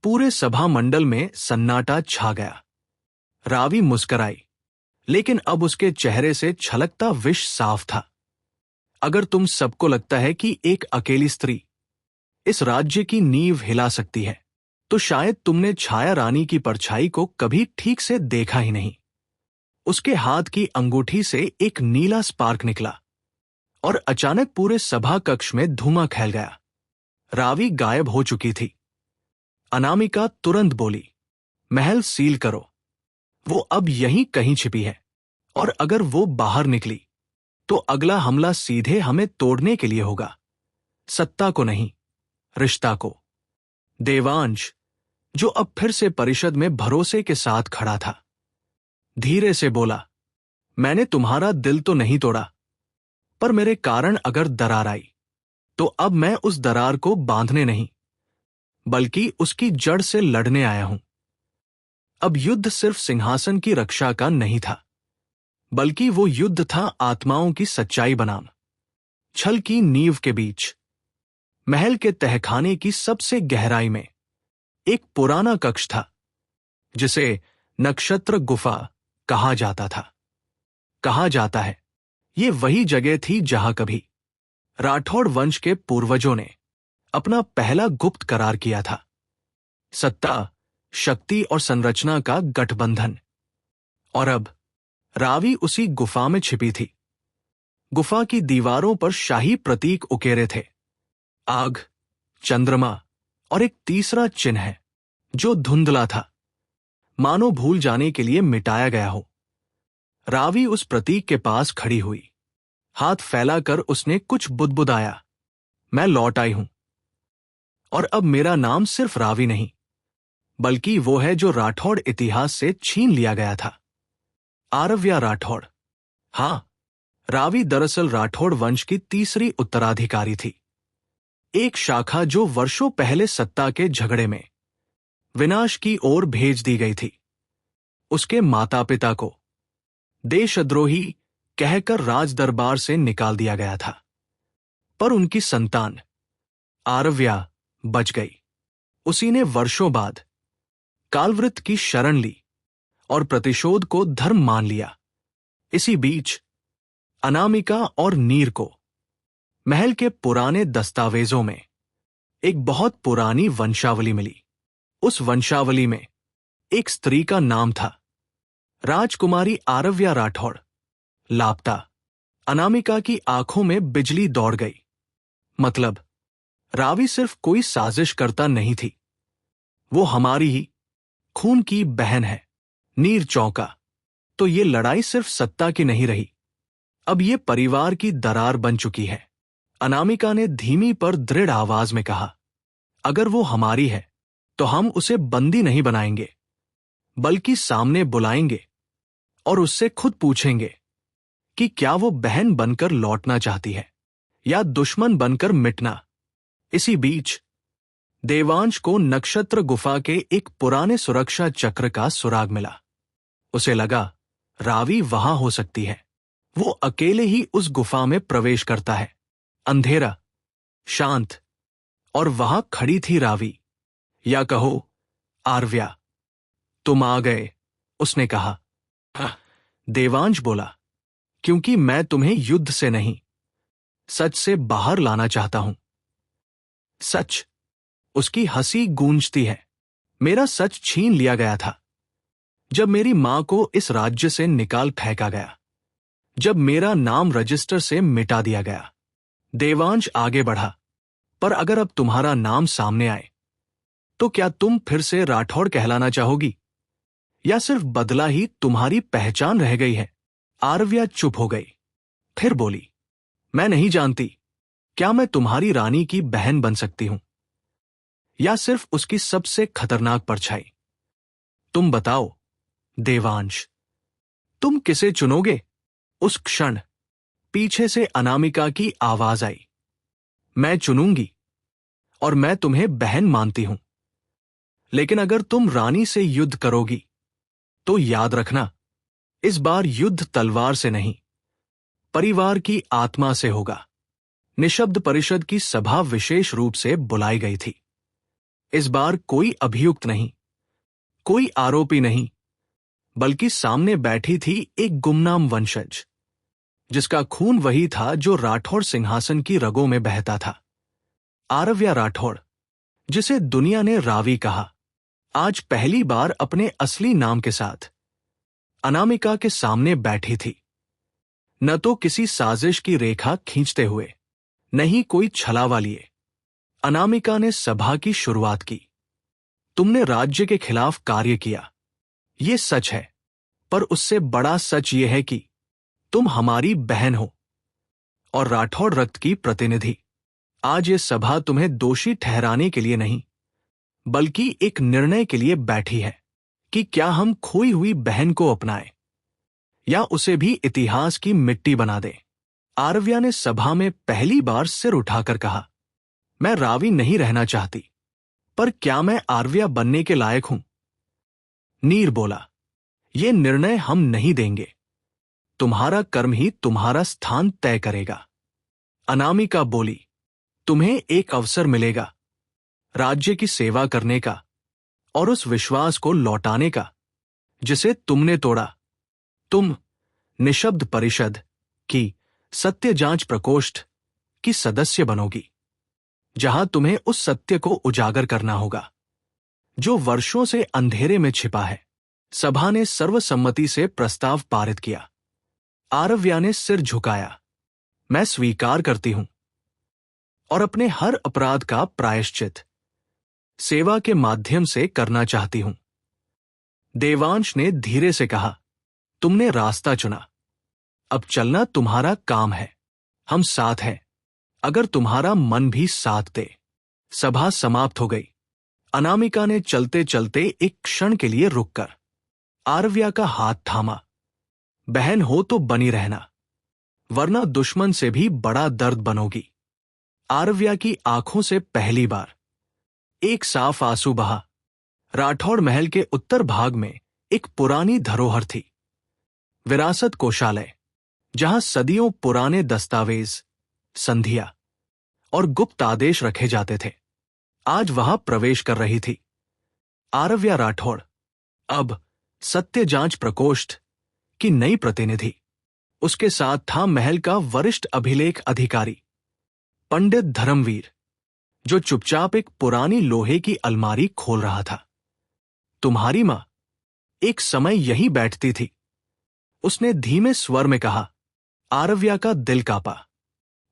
पूरे सभा मंडल में सन्नाटा छा गया। रावी मुस्कराई। लेकिन अब उसके चेहरे से छलकता विष साफ था। अगर तुम सबको लगता है कि एक अकेली स्त्री इस राज्य की नींव हिला सकती है, तो शायद तुमने छाया रानी की परछाई को कभी ठीक से देखा ही नहीं। उसके हाथ की अंगूठी से एक नीला स्पार्क निकला और अचानक पूरे सभा कक्ष में धुआं फैल गया। रावी गायब हो चुकी थी। अनामिका तुरंत बोली, महल सील करो। वो अब यहीं कहीं छिपी है, और अगर वो बाहर निकली तो अगला हमला सीधे हमें तोड़ने के लिए होगा, सत्ता को नहीं, रिश्ता को। देवांश, जो अब फिर से परिषद में भरोसे के साथ खड़ा था, धीरे से बोला, मैंने तुम्हारा दिल तो नहीं तोड़ा, पर मेरे कारण अगर दरार आई तो अब मैं उस दरार को बांधने नहीं, बल्कि उसकी जड़ से लड़ने आया हूं। अब युद्ध सिर्फ सिंहासन की रक्षा का नहीं था, बल्कि वो युद्ध था आत्माओं की सच्चाई बनाम छल की नींव के बीच। महल के तहखाने की सबसे गहराई में एक पुराना कक्ष था, जिसे नक्षत्र गुफा कहा जाता था। कहा जाता है, ये वही जगह थी जहां कभी राठौड़ वंश के पूर्वजों ने अपना पहला गुप्त करार किया था। सत्ता, शक्ति और संरचना का गठबंधन। और अब रावी उसी गुफा में छिपी थी। गुफा की दीवारों पर शाही प्रतीक उकेरे थे, आग, चंद्रमा और एक तीसरा चिन्ह है जो धुंधला था, मानो भूल जाने के लिए मिटाया गया हो। रावी उस प्रतीक के पास खड़ी हुई। हाथ फैलाकर उसने कुछ बुदबुदाया, मैं लौट आई हूं। और अब मेरा नाम सिर्फ रावी नहीं, बल्कि वो है जो राठौड़ इतिहास से छीन लिया गया था, आरव्या राठौड़। हां, रावी दरअसल राठौड़ वंश की तीसरी उत्तराधिकारी थी। एक शाखा जो वर्षों पहले सत्ता के झगड़े में विनाश की ओर भेज दी गई थी। उसके माता पिता को देशद्रोही कहकर राज दरबार से निकाल दिया गया था, पर उनकी संतान आरव्या बच गई। उसी ने वर्षों बाद कालवृत की शरण ली और प्रतिशोध को धर्म मान लिया। इसी बीच अनामिका और नीर को महल के पुराने दस्तावेजों में एक बहुत पुरानी वंशावली मिली। उस वंशावली में एक स्त्री का नाम था राजकुमारी आरव्या राठौड़। लापता। अनामिका की आंखों में बिजली दौड़ गई। मतलब, रावी सिर्फ कोई साजिश करता नहीं थी, वो हमारी ही खून की बहन है। नीर चौंका। तो ये लड़ाई सिर्फ सत्ता की नहीं रही, अब ये परिवार की दरार बन चुकी है। अनामिका ने धीमी पर दृढ़ आवाज में कहा, अगर वो हमारी है तो हम उसे बंदी नहीं बनाएंगे, बल्कि सामने बुलाएंगे और उससे खुद पूछेंगे कि क्या वो बहन बनकर लौटना चाहती है या दुश्मन बनकर मिटना। इसी बीच देवांश को नक्षत्र गुफा के एक पुराने सुरक्षा चक्र का सुराग मिला। उसे लगा रावी वहां हो सकती है। वो अकेले ही उस गुफा में प्रवेश करता है, अंधेरा, शांत, और वहां खड़ी थी रावी, या कहो आरव्या। तुम आ गए, उसने कहा। देवांश बोला, क्योंकि मैं तुम्हें युद्ध से नहीं, सच से बाहर लाना चाहता हूं। सच? उसकी हंसी गूंजती है। मेरा सच छीन लिया गया था जब मेरी मां को इस राज्य से निकाल फेंका गया, जब मेरा नाम रजिस्टर से मिटा दिया गया। देवांश आगे बढ़ा, पर अगर अब तुम्हारा नाम सामने आए तो क्या तुम फिर से राठौड़ कहलाना चाहोगी, या सिर्फ बदला ही तुम्हारी पहचान रह गई है? आरव्या चुप हो गई, फिर बोली, मैं नहीं जानती, क्या मैं तुम्हारी रानी की बहन बन सकती हूं, या सिर्फ उसकी सबसे खतरनाक परछाई? तुम बताओ देवांश, तुम किसे चुनोगे? उस क्षण पीछे से अनामिका की आवाज आई, मैं चुनूंगी, और मैं तुम्हें बहन मानती हूं, लेकिन अगर तुम रानी से युद्ध करोगी तो याद रखना, इस बार युद्ध तलवार से नहीं, परिवार की आत्मा से होगा। निशब्द परिषद की सभा विशेष रूप से बुलाई गई थी। इस बार कोई अभियुक्त नहीं, कोई आरोपी नहीं, बल्कि सामने बैठी थी एक गुमनाम वंशज, जिसका खून वही था जो राठौड़ सिंहासन की रगों में बहता था। आरव्या राठौड़, जिसे दुनिया ने रावी कहा, आज पहली बार अपने असली नाम के साथ अनामिका के सामने बैठी थी। न तो किसी साजिश की रेखा खींचते हुए, न ही कोई छलावा लिए, अनामिका ने सभा की शुरुआत की। तुमने राज्य के खिलाफ कार्य किया, ये सच है, पर उससे बड़ा सच ये है कि तुम हमारी बहन हो और राठौड़ रक्त की प्रतिनिधि। आज ये सभा तुम्हें दोषी ठहराने के लिए नहीं, बल्कि एक निर्णय के लिए बैठी है कि क्या हम खोई हुई बहन को अपनाएं या उसे भी इतिहास की मिट्टी बना दें। आरव्या ने सभा में पहली बार सिर उठाकर कहा, मैं रावी नहीं रहना चाहती, पर क्या मैं आरव्या बनने के लायक हूं? नीर बोला, यह निर्णय हम नहीं देंगे, तुम्हारा कर्म ही तुम्हारा स्थान तय करेगा। अनामिका बोली, तुम्हें एक अवसर मिलेगा राज्य की सेवा करने का और उस विश्वास को लौटाने का जिसे तुमने तोड़ा। तुम निशब्द परिषद की सत्य जांच प्रकोष्ठ की सदस्य बनोगी, जहां तुम्हें उस सत्य को उजागर करना होगा जो वर्षों से अंधेरे में छिपा है। सभा ने सर्वसम्मति से प्रस्ताव पारित किया। आरव्या ने सिर झुकाया, मैं स्वीकार करती हूं और अपने हर अपराध का प्रायश्चित सेवा के माध्यम से करना चाहती हूं। देवांश ने धीरे से कहा, तुमने रास्ता चुना, अब चलना तुम्हारा काम है। हम साथ हैं, अगर तुम्हारा मन भी साथ दे। सभा समाप्त हो गई। अनामिका ने चलते चलते एक क्षण के लिए रुककर आरव्या का हाथ थामा। बहन हो तो बनी रहना, वरना दुश्मन से भी बड़ा दर्द बनोगी। आरव्या की आंखों से पहली बार एक साफ आंसू बहा। राठौड़ महल के उत्तर भाग में एक पुरानी धरोहर थी, विरासत कोषालय, जहां सदियों पुराने दस्तावेज, संधियां और गुप्त आदेश रखे जाते थे, आज वहां प्रवेश कर रही थी आरव्या राठौड़, अब सत्य जांच प्रकोष्ठ की नई प्रतिनिधि। उसके साथ था महल का वरिष्ठ अभिलेख अधिकारी पंडित धर्मवीर, जो चुपचाप एक पुरानी लोहे की अलमारी खोल रहा था। तुम्हारी मां एक समय यही बैठती थी, उसने धीमे स्वर में कहा। आरव्या का दिल कांपा।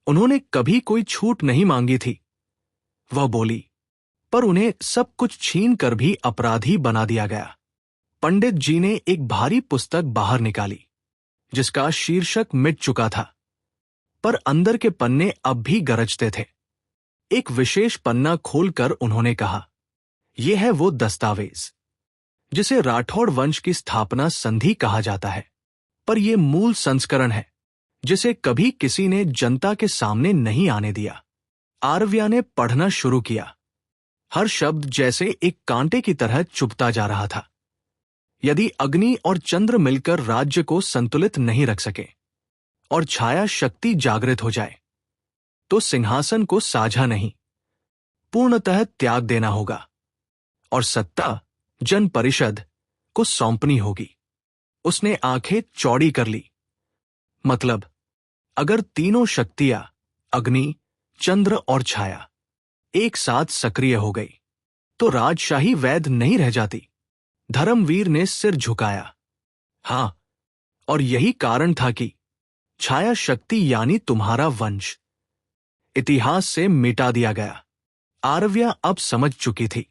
उन्होंने कभी कोई छूट नहीं मांगी थी, वह बोली, पर उन्हें सब कुछ छीन कर भी अपराधी बना दिया गया। पंडित जी ने एक भारी पुस्तक बाहर निकाली, जिसका शीर्षक मिट चुका था, पर अंदर के पन्ने अब भी गरजते थे। एक विशेष पन्ना खोलकर उन्होंने कहा, यह है वो दस्तावेज जिसे राठौड़ वंश की स्थापना संधि कहा जाता है, पर यह मूल संस्करण है जिसे कभी किसी ने जनता के सामने नहीं आने दिया। आरव्या ने पढ़ना शुरू किया। हर शब्द जैसे एक कांटे की तरह चुभता जा रहा था। यदि अग्नि और चंद्र मिलकर राज्य को संतुलित नहीं रख सके और छाया शक्ति जागृत हो जाए, तो सिंहासन को साझा नहीं, पूर्णतः त्याग देना होगा और सत्ता जन परिषद को सौंपनी होगी। उसने आंखें चौड़ी कर ली। मतलब, अगर तीनों शक्तियां, अग्नि, चंद्र और छाया, एक साथ सक्रिय हो गई, तो राजशाही वैध नहीं रह जाती। धर्मवीर ने सिर झुकाया। हां, और यही कारण था कि छाया शक्ति यानी तुम्हारा वंश इतिहास से मिटा दिया गया। आरव्या अब समझ चुकी थी,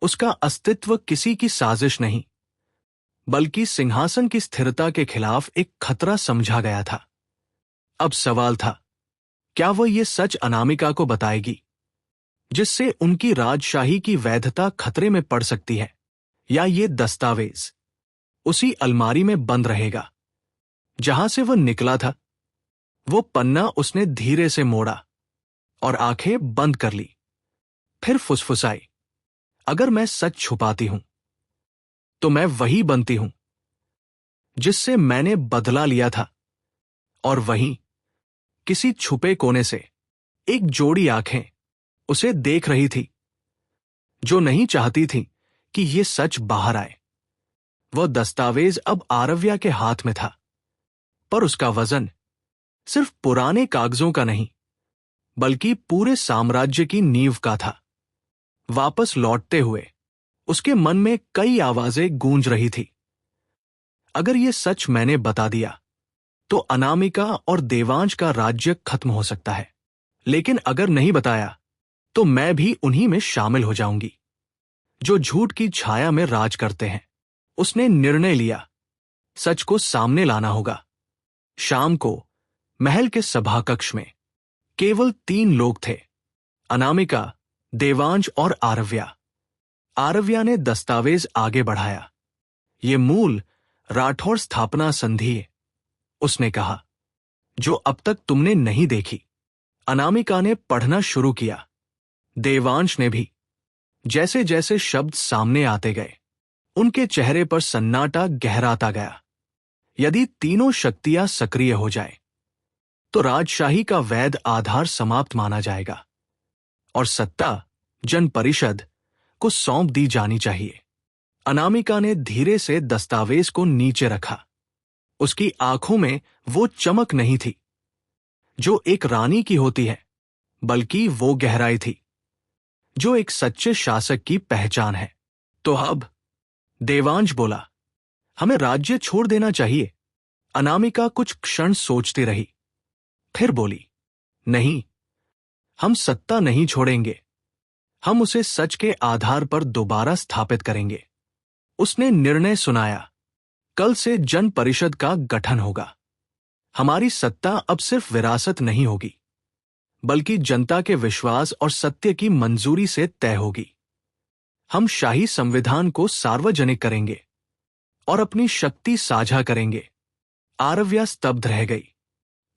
उसका अस्तित्व किसी की साजिश नहीं, बल्कि सिंहासन की स्थिरता के खिलाफ एक खतरा समझा गया था। अब सवाल था, क्या वह ये सच अनामिका को बताएगी, जिससे उनकी राजशाही की वैधता खतरे में पड़ सकती है, या ये दस्तावेज उसी अलमारी में बंद रहेगा जहां से वह निकला था। वो पन्ना उसने धीरे से मोड़ा और आंखें बंद कर ली। फिर फुसफुसाई, अगर मैं सच छुपाती हूं तो मैं वही बनती हूं जिससे मैंने बदला लिया था, और वहीं किसी छुपे कोने से एक जोड़ी आंखें उसे देख रही थी, जो नहीं चाहती थी कि ये सच बाहर आए। वह दस्तावेज अब आरव्या के हाथ में था, पर उसका वजन सिर्फ पुराने कागजों का नहीं, बल्कि पूरे साम्राज्य की नींव का था। वापस लौटते हुए उसके मन में कई आवाजें गूंज रही थी। अगर ये सच मैंने बता दिया तो अनामिका और देवांश का राज्य खत्म हो सकता है, लेकिन अगर नहीं बताया तो मैं भी उन्हीं में शामिल हो जाऊंगी जो झूठ की छाया में राज करते हैं। उसने निर्णय लिया, सच को सामने लाना होगा। शाम को महल के सभाकक्ष में केवल 3 लोग थे, अनामिका, देवांश और आरव्या। आरव्या ने दस्तावेज आगे बढ़ाया। ये मूल राठौड़ स्थापना संधि है, उसने कहा, जो अब तक तुमने नहीं देखी। अनामिका ने पढ़ना शुरू किया, देवांश ने भी। जैसे जैसे शब्द सामने आते गए उनके चेहरे पर सन्नाटा गहराता गया। यदि तीनों शक्तियां सक्रिय हो जाए तो राजशाही का वैध आधार समाप्त माना जाएगा और सत्ता जन परिषद को सौंप दी जानी चाहिए। अनामिका ने धीरे से दस्तावेज को नीचे रखा। उसकी आंखों में वो चमक नहीं थी जो एक रानी की होती है, बल्कि वो गहराई थी जो एक सच्चे शासक की पहचान है। तो अब देवांश बोला, हमें राज्य छोड़ देना चाहिए। अनामिका कुछ क्षण सोचती रही, फिर बोली, नहीं, हम सत्ता नहीं छोड़ेंगे, हम उसे सच के आधार पर दोबारा स्थापित करेंगे। उसने निर्णय सुनाया, कल से जन परिषद का गठन होगा। हमारी सत्ता अब सिर्फ विरासत नहीं होगी, बल्कि जनता के विश्वास और सत्य की मंजूरी से तय होगी। हम शाही संविधान को सार्वजनिक करेंगे और अपनी शक्ति साझा करेंगे। आरव्या स्तब्ध रह गई।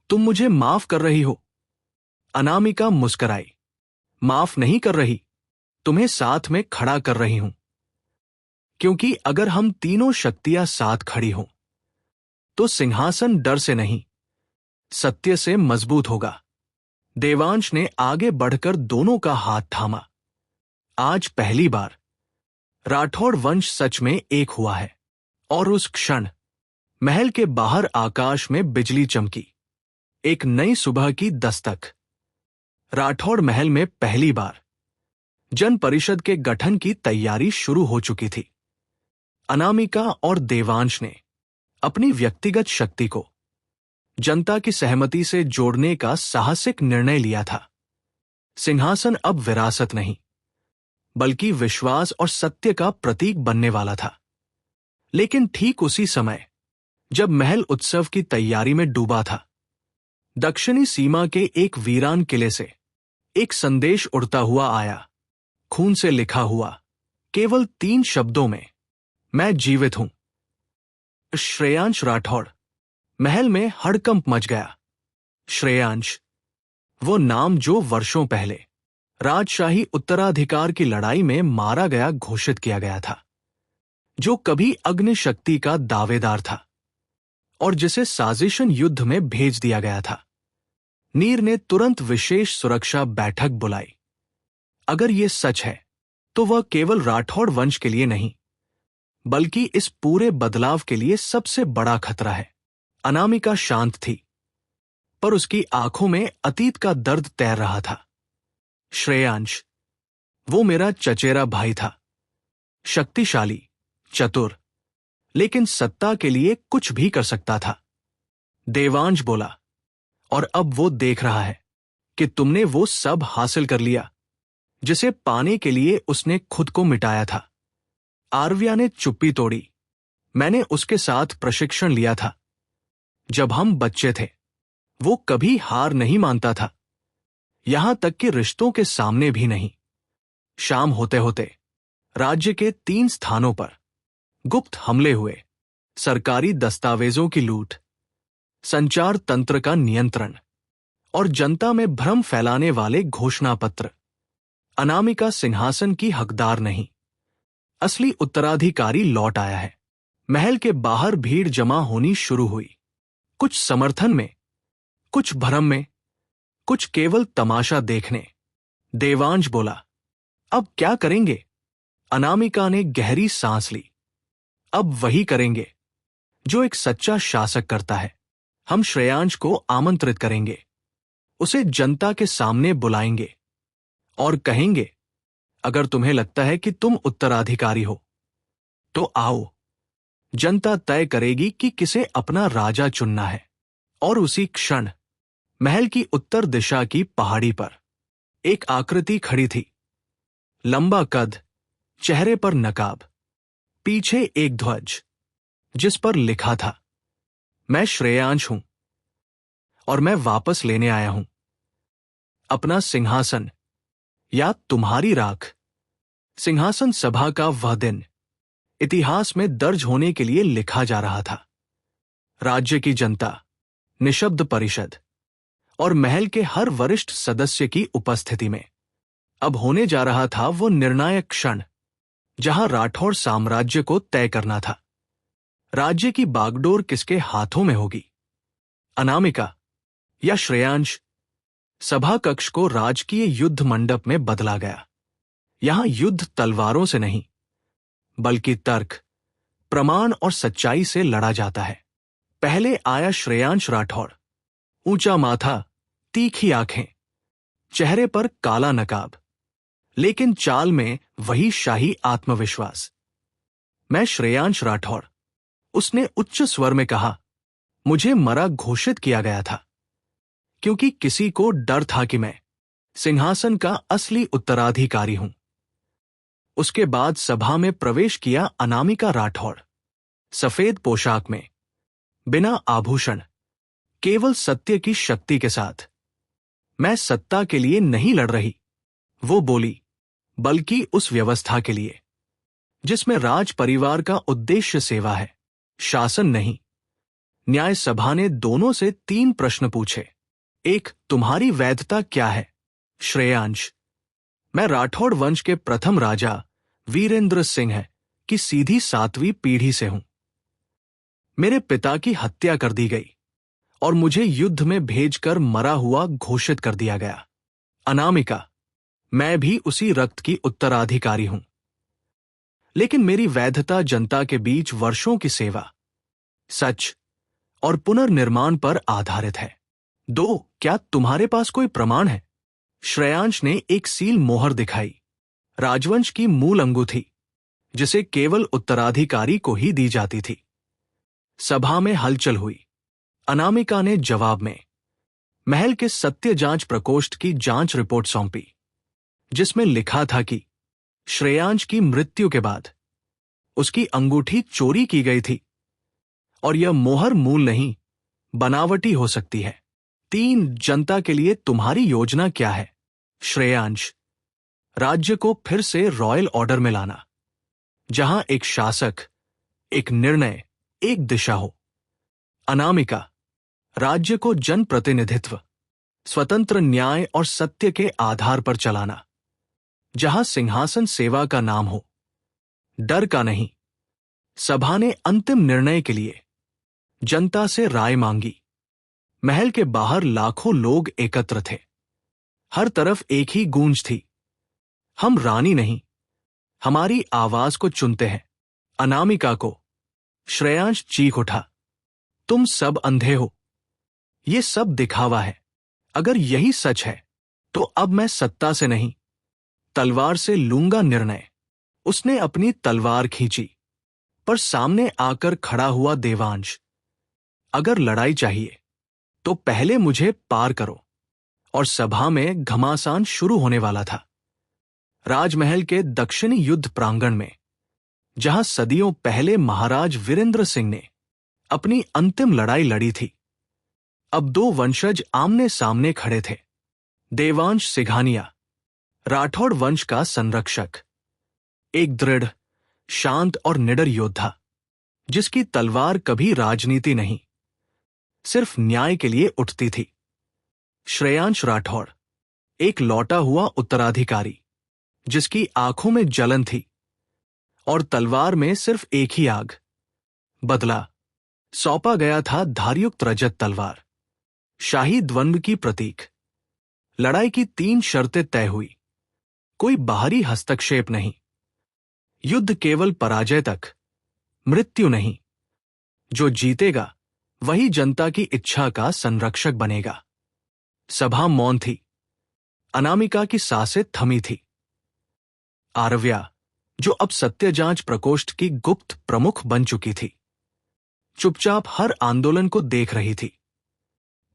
तुम मुझे माफ कर रही हो? अनामिका मुस्कुराई। माफ नहीं कर रही, तुम्हें साथ में खड़ा कर रही हूं, क्योंकि अगर हम तीनों शक्तियां साथ खड़ी हों तो सिंहासन डर से नहीं, सत्य से मजबूत होगा। देवांश ने आगे बढ़कर दोनों का हाथ थामा। आज पहली बार राठौड़ वंश सच में एक हुआ है। और उस क्षण महल के बाहर आकाश में बिजली चमकी। एक नई सुबह की दस्तक। राठौड़ महल में पहली बार जन परिषद के गठन की तैयारी शुरू हो चुकी थी। अनामिका और देवांश ने अपनी व्यक्तिगत शक्ति को जनता की सहमति से जोड़ने का साहसिक निर्णय लिया था। सिंहासन अब विरासत नहीं, बल्कि विश्वास और सत्य का प्रतीक बनने वाला था। लेकिन ठीक उसी समय जब महल उत्सव की तैयारी में डूबा था, दक्षिणी सीमा के एक वीरान किले से एक संदेश उड़ता हुआ आया, खून से लिखा हुआ, केवल 3 शब्दों में, मैं जीवित हूं। श्रेयांश राठौड़। महल में हड़कंप मच गया। श्रेयांश, वो नाम जो वर्षों पहले राजशाही उत्तराधिकार की लड़ाई में मारा गया घोषित किया गया था, जो कभी अग्नि शक्ति का दावेदार था और जिसे साजिशन युद्ध में भेज दिया गया था। नीर ने तुरंत विशेष सुरक्षा बैठक बुलाई। अगर यह सच है तो वह केवल राठौड़ वंश के लिए नहीं, बल्कि इस पूरे बदलाव के लिए सबसे बड़ा खतरा है। अनामिका शांत थी, पर उसकी आंखों में अतीत का दर्द तैर रहा था। श्रेयांश, वो मेरा चचेरा भाई था, शक्तिशाली, चतुर, लेकिन सत्ता के लिए कुछ भी कर सकता था। देवांश बोला, और अब वो देख रहा है कि तुमने वो सब हासिल कर लिया जिसे पाने के लिए उसने खुद को मिटाया था। आरव्या ने चुप्पी तोड़ी। मैंने उसके साथ प्रशिक्षण लिया था। जब हम बच्चे थे, वो कभी हार नहीं मानता था, यहां तक कि रिश्तों के सामने भी नहीं। शाम होते होते राज्य के 3 स्थानों पर गुप्त हमले हुए, सरकारी दस्तावेजों की लूट, संचार तंत्र का नियंत्रण और जनता में भ्रम फैलाने वाले घोषणा पत्र। अनामिका सिंहासन की हकदार नहीं, असली उत्तराधिकारी लौट आया है। महल के बाहर भीड़ जमा होनी शुरू हुई, कुछ समर्थन में, कुछ भ्रम में, कुछ केवल तमाशा देखने। देवांश बोला, अब क्या करेंगे? अनामिका ने गहरी सांस ली। अब वही करेंगे जो एक सच्चा शासक करता है। हम श्रेयांश को आमंत्रित करेंगे, उसे जनता के सामने बुलाएंगे और कहेंगे, अगर तुम्हें लगता है कि तुम उत्तराधिकारी हो तो आओ। जनता तय करेगी कि किसे अपना राजा चुनना है। और उसी क्षण महल की उत्तर दिशा की पहाड़ी पर एक आकृति खड़ी थी। लंबा कद, चेहरे पर नकाब, पीछे एक ध्वज जिस पर लिखा था, मैं श्रेयांश हूं और मैं वापस लेने आया हूं अपना सिंहासन या तुम्हारी राख। सिंहासन सभा का वह दिन इतिहास में दर्ज होने के लिए लिखा जा रहा था। राज्य की जनता, निशब्द परिषद और महल के हर वरिष्ठ सदस्य की उपस्थिति में अब होने जा रहा था वो निर्णायक क्षण जहां राठौड़ साम्राज्य को तय करना था। राज्य की बागडोर किसके हाथों में होगी, अनामिका या श्रेयांश? सभा कक्ष को राजकीय युद्ध मंडप में बदला गया। यहां युद्ध तलवारों से नहीं बल्कि तर्क, प्रमाण और सच्चाई से लड़ा जाता है। पहले आया श्रेयांश राठौड़, ऊंचा माथा, तीखी आंखें, चेहरे पर काला नकाब, लेकिन चाल में वही शाही आत्मविश्वास। मैं श्रेयांश राठौड़, उसने उच्च स्वर में कहा। मुझे मरा घोषित किया गया था क्योंकि किसी को डर था कि मैं सिंहासन का असली उत्तराधिकारी हूं। उसके बाद सभा में प्रवेश किया अनामिका राठौड़, सफेद पोशाक में, बिना आभूषण, केवल सत्य की शक्ति के साथ। मैं सत्ता के लिए नहीं लड़ रही, वो बोली, बल्कि उस व्यवस्था के लिए जिसमें राज परिवार का उद्देश्य सेवा है, शासन नहीं। न्याय सभा ने दोनों से 3 प्रश्न पूछे। एक, तुम्हारी वैधता क्या है? श्रेयांश, मैं राठौड़ वंश के प्रथम राजा वीरेंद्र सिंह है की सीधी 7वीं पीढ़ी से हूं। मेरे पिता की हत्या कर दी गई और मुझे युद्ध में भेजकर मरा हुआ घोषित कर दिया गया। अनामिका, मैं भी उसी रक्त की उत्तराधिकारी हूं, लेकिन मेरी वैधता जनता के बीच वर्षों की सेवा, सच और पुनर्निर्माण पर आधारित है। 2, क्या तुम्हारे पास कोई प्रमाण है? श्रेयांश ने एक सील मोहर दिखाई, राजवंश की मूल अंगूठी जिसे केवल उत्तराधिकारी को ही दी जाती थी। सभा में हलचल हुई। अनामिका ने जवाब में महल के सत्य जांच प्रकोष्ठ की जांच रिपोर्ट सौंपी, जिसमें लिखा था कि श्रेयांश की मृत्यु के बाद उसकी अंगूठी चोरी की गई थी और यह मोहर मूल नहीं, बनावटी हो सकती है। 3, जनता के लिए तुम्हारी योजना क्या है? श्रेयांश, राज्य को फिर से रॉयल ऑर्डर में लाना, जहां एक शासक, एक निर्णय, एक दिशा हो। अनामिका, राज्य को जनप्रतिनिधित्व, स्वतंत्र न्याय और सत्य के आधार पर चलाना, जहां सिंहासन सेवा का नाम हो, डर का नहीं। सभा ने अंतिम निर्णय के लिए जनता से राय मांगी। महल के बाहर लाखों लोग एकत्र थे। हर तरफ एक ही गूंज थी, हम रानी नहीं, हमारी आवाज को चुनते हैं। अनामिका को श्रेयांश चीख उठा, तुम सब अंधे हो, ये सब दिखावा है। अगर यही सच है तो अब मैं सत्ता से नहीं, तलवार से लूंगा निर्णय। उसने अपनी तलवार खींची, पर सामने आकर खड़ा हुआ देवांश, अगर लड़ाई चाहिए तो पहले मुझे पार करो। और सभा में घमासान शुरू होने वाला था। राजमहल के दक्षिणी युद्ध प्रांगण में, जहां सदियों पहले महाराज वीरेंद्र सिंह ने अपनी अंतिम लड़ाई लड़ी थी, अब 2 वंशज आमने सामने खड़े थे। देवांश सिंघानिया, राठौड़ वंश का संरक्षक, एक दृढ़, शांत और निडर योद्धा जिसकी तलवार कभी राजनीति नहीं, सिर्फ न्याय के लिए उठती थी। श्रेयांश राठौड़, एक लौटा हुआ उत्तराधिकारी जिसकी आंखों में जलन थी और तलवार में सिर्फ एक ही आग। बदला सौंपा गया था धारयुक्त रजत तलवार, शाही द्वंद्व की प्रतीक। लड़ाई की 3 शर्तें तय हुई, कोई बाहरी हस्तक्षेप नहीं, युद्ध केवल पराजय तक, मृत्यु नहीं। जो जीतेगा वही जनता की इच्छा का संरक्षक बनेगा। सभा मौन थी। अनामिका की सांसें थमी थी। आरव्या, जो अब सत्य जांच प्रकोष्ठ की गुप्त प्रमुख बन चुकी थी, चुपचाप हर आंदोलन को देख रही थी।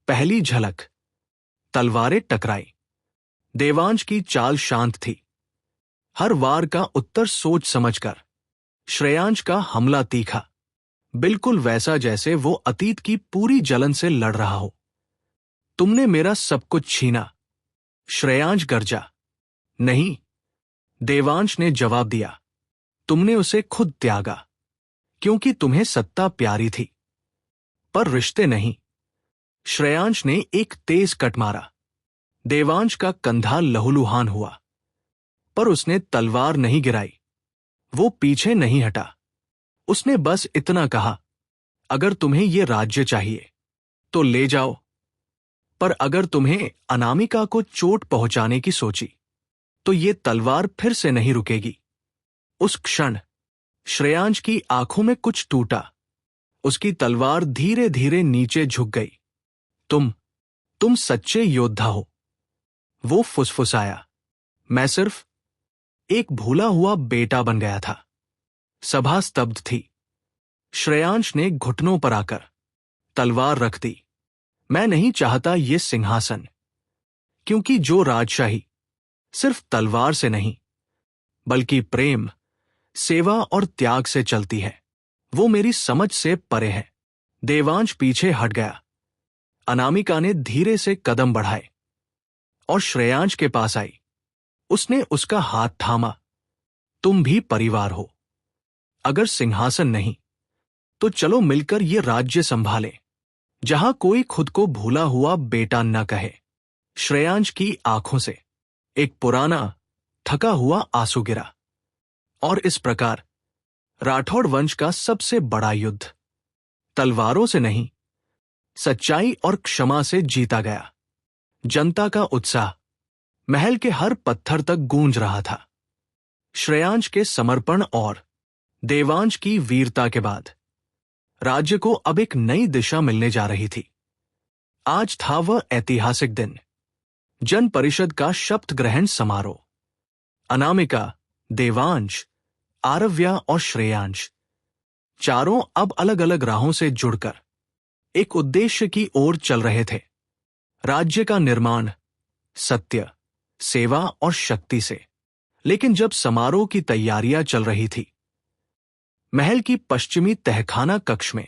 पहली झलक, तलवारें टकराई। देवांश की चाल शांत थी। हर वार का उत्तर सोच समझकर। श्रेयांश का हमला तीखा, बिल्कुल वैसा जैसे वो अतीत की पूरी जलन से लड़ रहा हो। तुमने मेरा सब कुछ छीना, श्रेयांश गरजा। नहीं, देवांश ने जवाब दिया, तुमने उसे खुद त्यागा, क्योंकि तुम्हें सत्ता प्यारी थी, पर रिश्ते नहीं। श्रेयांश ने एक तेज कट मारा। देवांश का कंधा लहूलुहान हुआ, पर उसने तलवार नहीं गिराई। वो पीछे नहीं हटा। उसने बस इतना कहा, अगर तुम्हें ये राज्य चाहिए तो ले जाओ, पर अगर तुम्हें अनामिका को चोट पहुंचाने की सोची तो ये तलवार फिर से नहीं रुकेगी। उस क्षण श्रेयांश की आंखों में कुछ टूटा। उसकी तलवार धीरे धीरे नीचे झुक गई। तुम सच्चे योद्धा हो, वो फुसफुसाया। मैं सिर्फ एक भूला हुआ बेटा बन गया था। सभा स्तब्ध थी। श्रेयांश ने घुटनों पर आकर तलवार रख दी। मैं नहीं चाहता ये सिंहासन, क्योंकि जो राजशाही सिर्फ तलवार से नहीं, बल्कि प्रेम, सेवा और त्याग से चलती है, वो मेरी समझ से परे है। देवांश पीछे हट गया। अनामिका ने धीरे से कदम बढ़ाए और श्रेयांश के पास आई। उसने उसका हाथ थामा। तुम भी परिवार हो। अगर सिंहासन नहीं तो चलो मिलकर ये राज्य संभालें, जहां कोई खुद को भूला हुआ बेटा न कहे। श्रेयांश की आंखों से एक पुराना थका हुआ आंसू गिरा। और इस प्रकार राठौड़ वंश का सबसे बड़ा युद्ध तलवारों से नहीं, सच्चाई और क्षमा से जीता गया। जनता का उत्साह महल के हर पत्थर तक गूंज रहा था। श्रेयांश के समर्पण और देवांश की वीरता के बाद राज्य को अब एक नई दिशा मिलने जा रही थी। आज था वह ऐतिहासिक दिन, जन परिषद का शपथ ग्रहण समारोह। अनामिका, देवांश, आरव्या और श्रेयांश चारों अब अलग अलग राहों से जुड़कर एक उद्देश्य की ओर चल रहे थे। राज्य का निर्माण सत्य, सेवा और शक्ति से। लेकिन जब समारोह की तैयारियां चल रही थी, महल की पश्चिमी तहखाना कक्ष में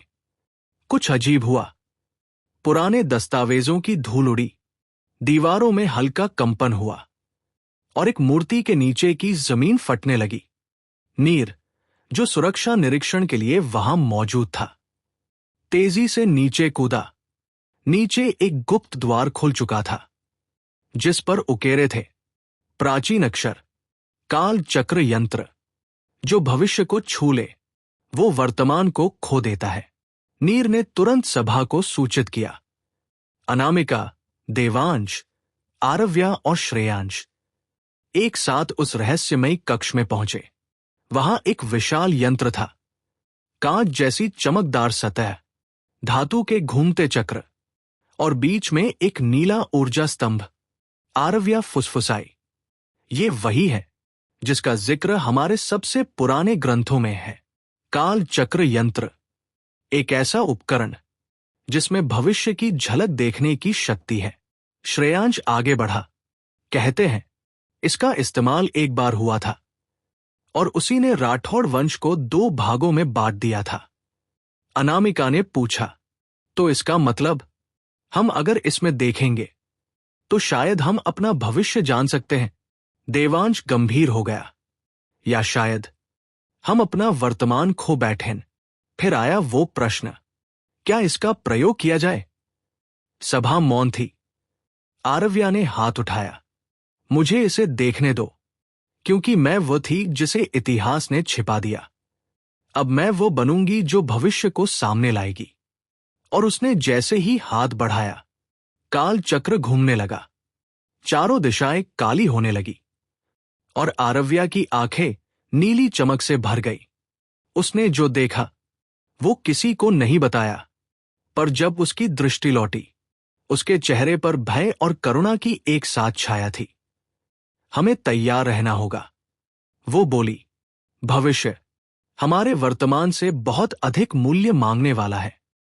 कुछ अजीब हुआ। पुराने दस्तावेजों की धूल उड़ी, दीवारों में हल्का कंपन हुआ और एक मूर्ति के नीचे की जमीन फटने लगी। नीर, जो सुरक्षा निरीक्षण के लिए वहां मौजूद था, तेजी से नीचे कूदा। नीचे एक गुप्त द्वार खुल चुका था, जिस पर उकेरे थे प्राचीन अक्षर, काल चक्र यंत्र। जो भविष्य को छू ले वो वर्तमान को खो देता है। नीर ने तुरंत सभा को सूचित किया। अनामिका, देवांश, आरव्या और श्रेयांश एक साथ उस रहस्यमयी कक्ष में पहुंचे। वहां एक विशाल यंत्र था, कांच जैसी चमकदार सतह, धातु के घूमते चक्र और बीच में एक नीला ऊर्जा स्तंभ। आरव्या फुसफुसाई, ये वही है जिसका जिक्र हमारे सबसे पुराने ग्रंथों में है। काल चक्र यंत्र, एक ऐसा उपकरण जिसमें भविष्य की झलक देखने की शक्ति है। श्रेयांश आगे बढ़ा। कहते हैं इसका इस्तेमाल एक बार हुआ था और उसी ने राठौड़ वंश को 2 भागों में बांट दिया था। अनामिका ने पूछा, तो इसका मतलब हम अगर इसमें देखेंगे तो शायद हम अपना भविष्य जान सकते हैं। देवांश गंभीर हो गया। या शायद हम अपना वर्तमान खो बैठें। फिर आया वो प्रश्न, क्या इसका प्रयोग किया जाए? सभा मौन थी। आरव्या ने हाथ उठाया। मुझे इसे देखने दो, क्योंकि मैं वो थी जिसे इतिहास ने छिपा दिया। अब मैं वो बनूंगी जो भविष्य को सामने लाएगी। और उसने जैसे ही हाथ बढ़ाया, काल चक्र घूमने लगा। चारों दिशाएं काली होने लगी और आरव्या की आंखें नीली चमक से भर गई। उसने जो देखा वो किसी को नहीं बताया, पर जब उसकी दृष्टि लौटी, उसके चेहरे पर भय और करुणा की एक साथ छाया थी। हमें तैयार रहना होगा, वो बोली। भविष्य हमारे वर्तमान से बहुत अधिक मूल्य मांगने वाला है।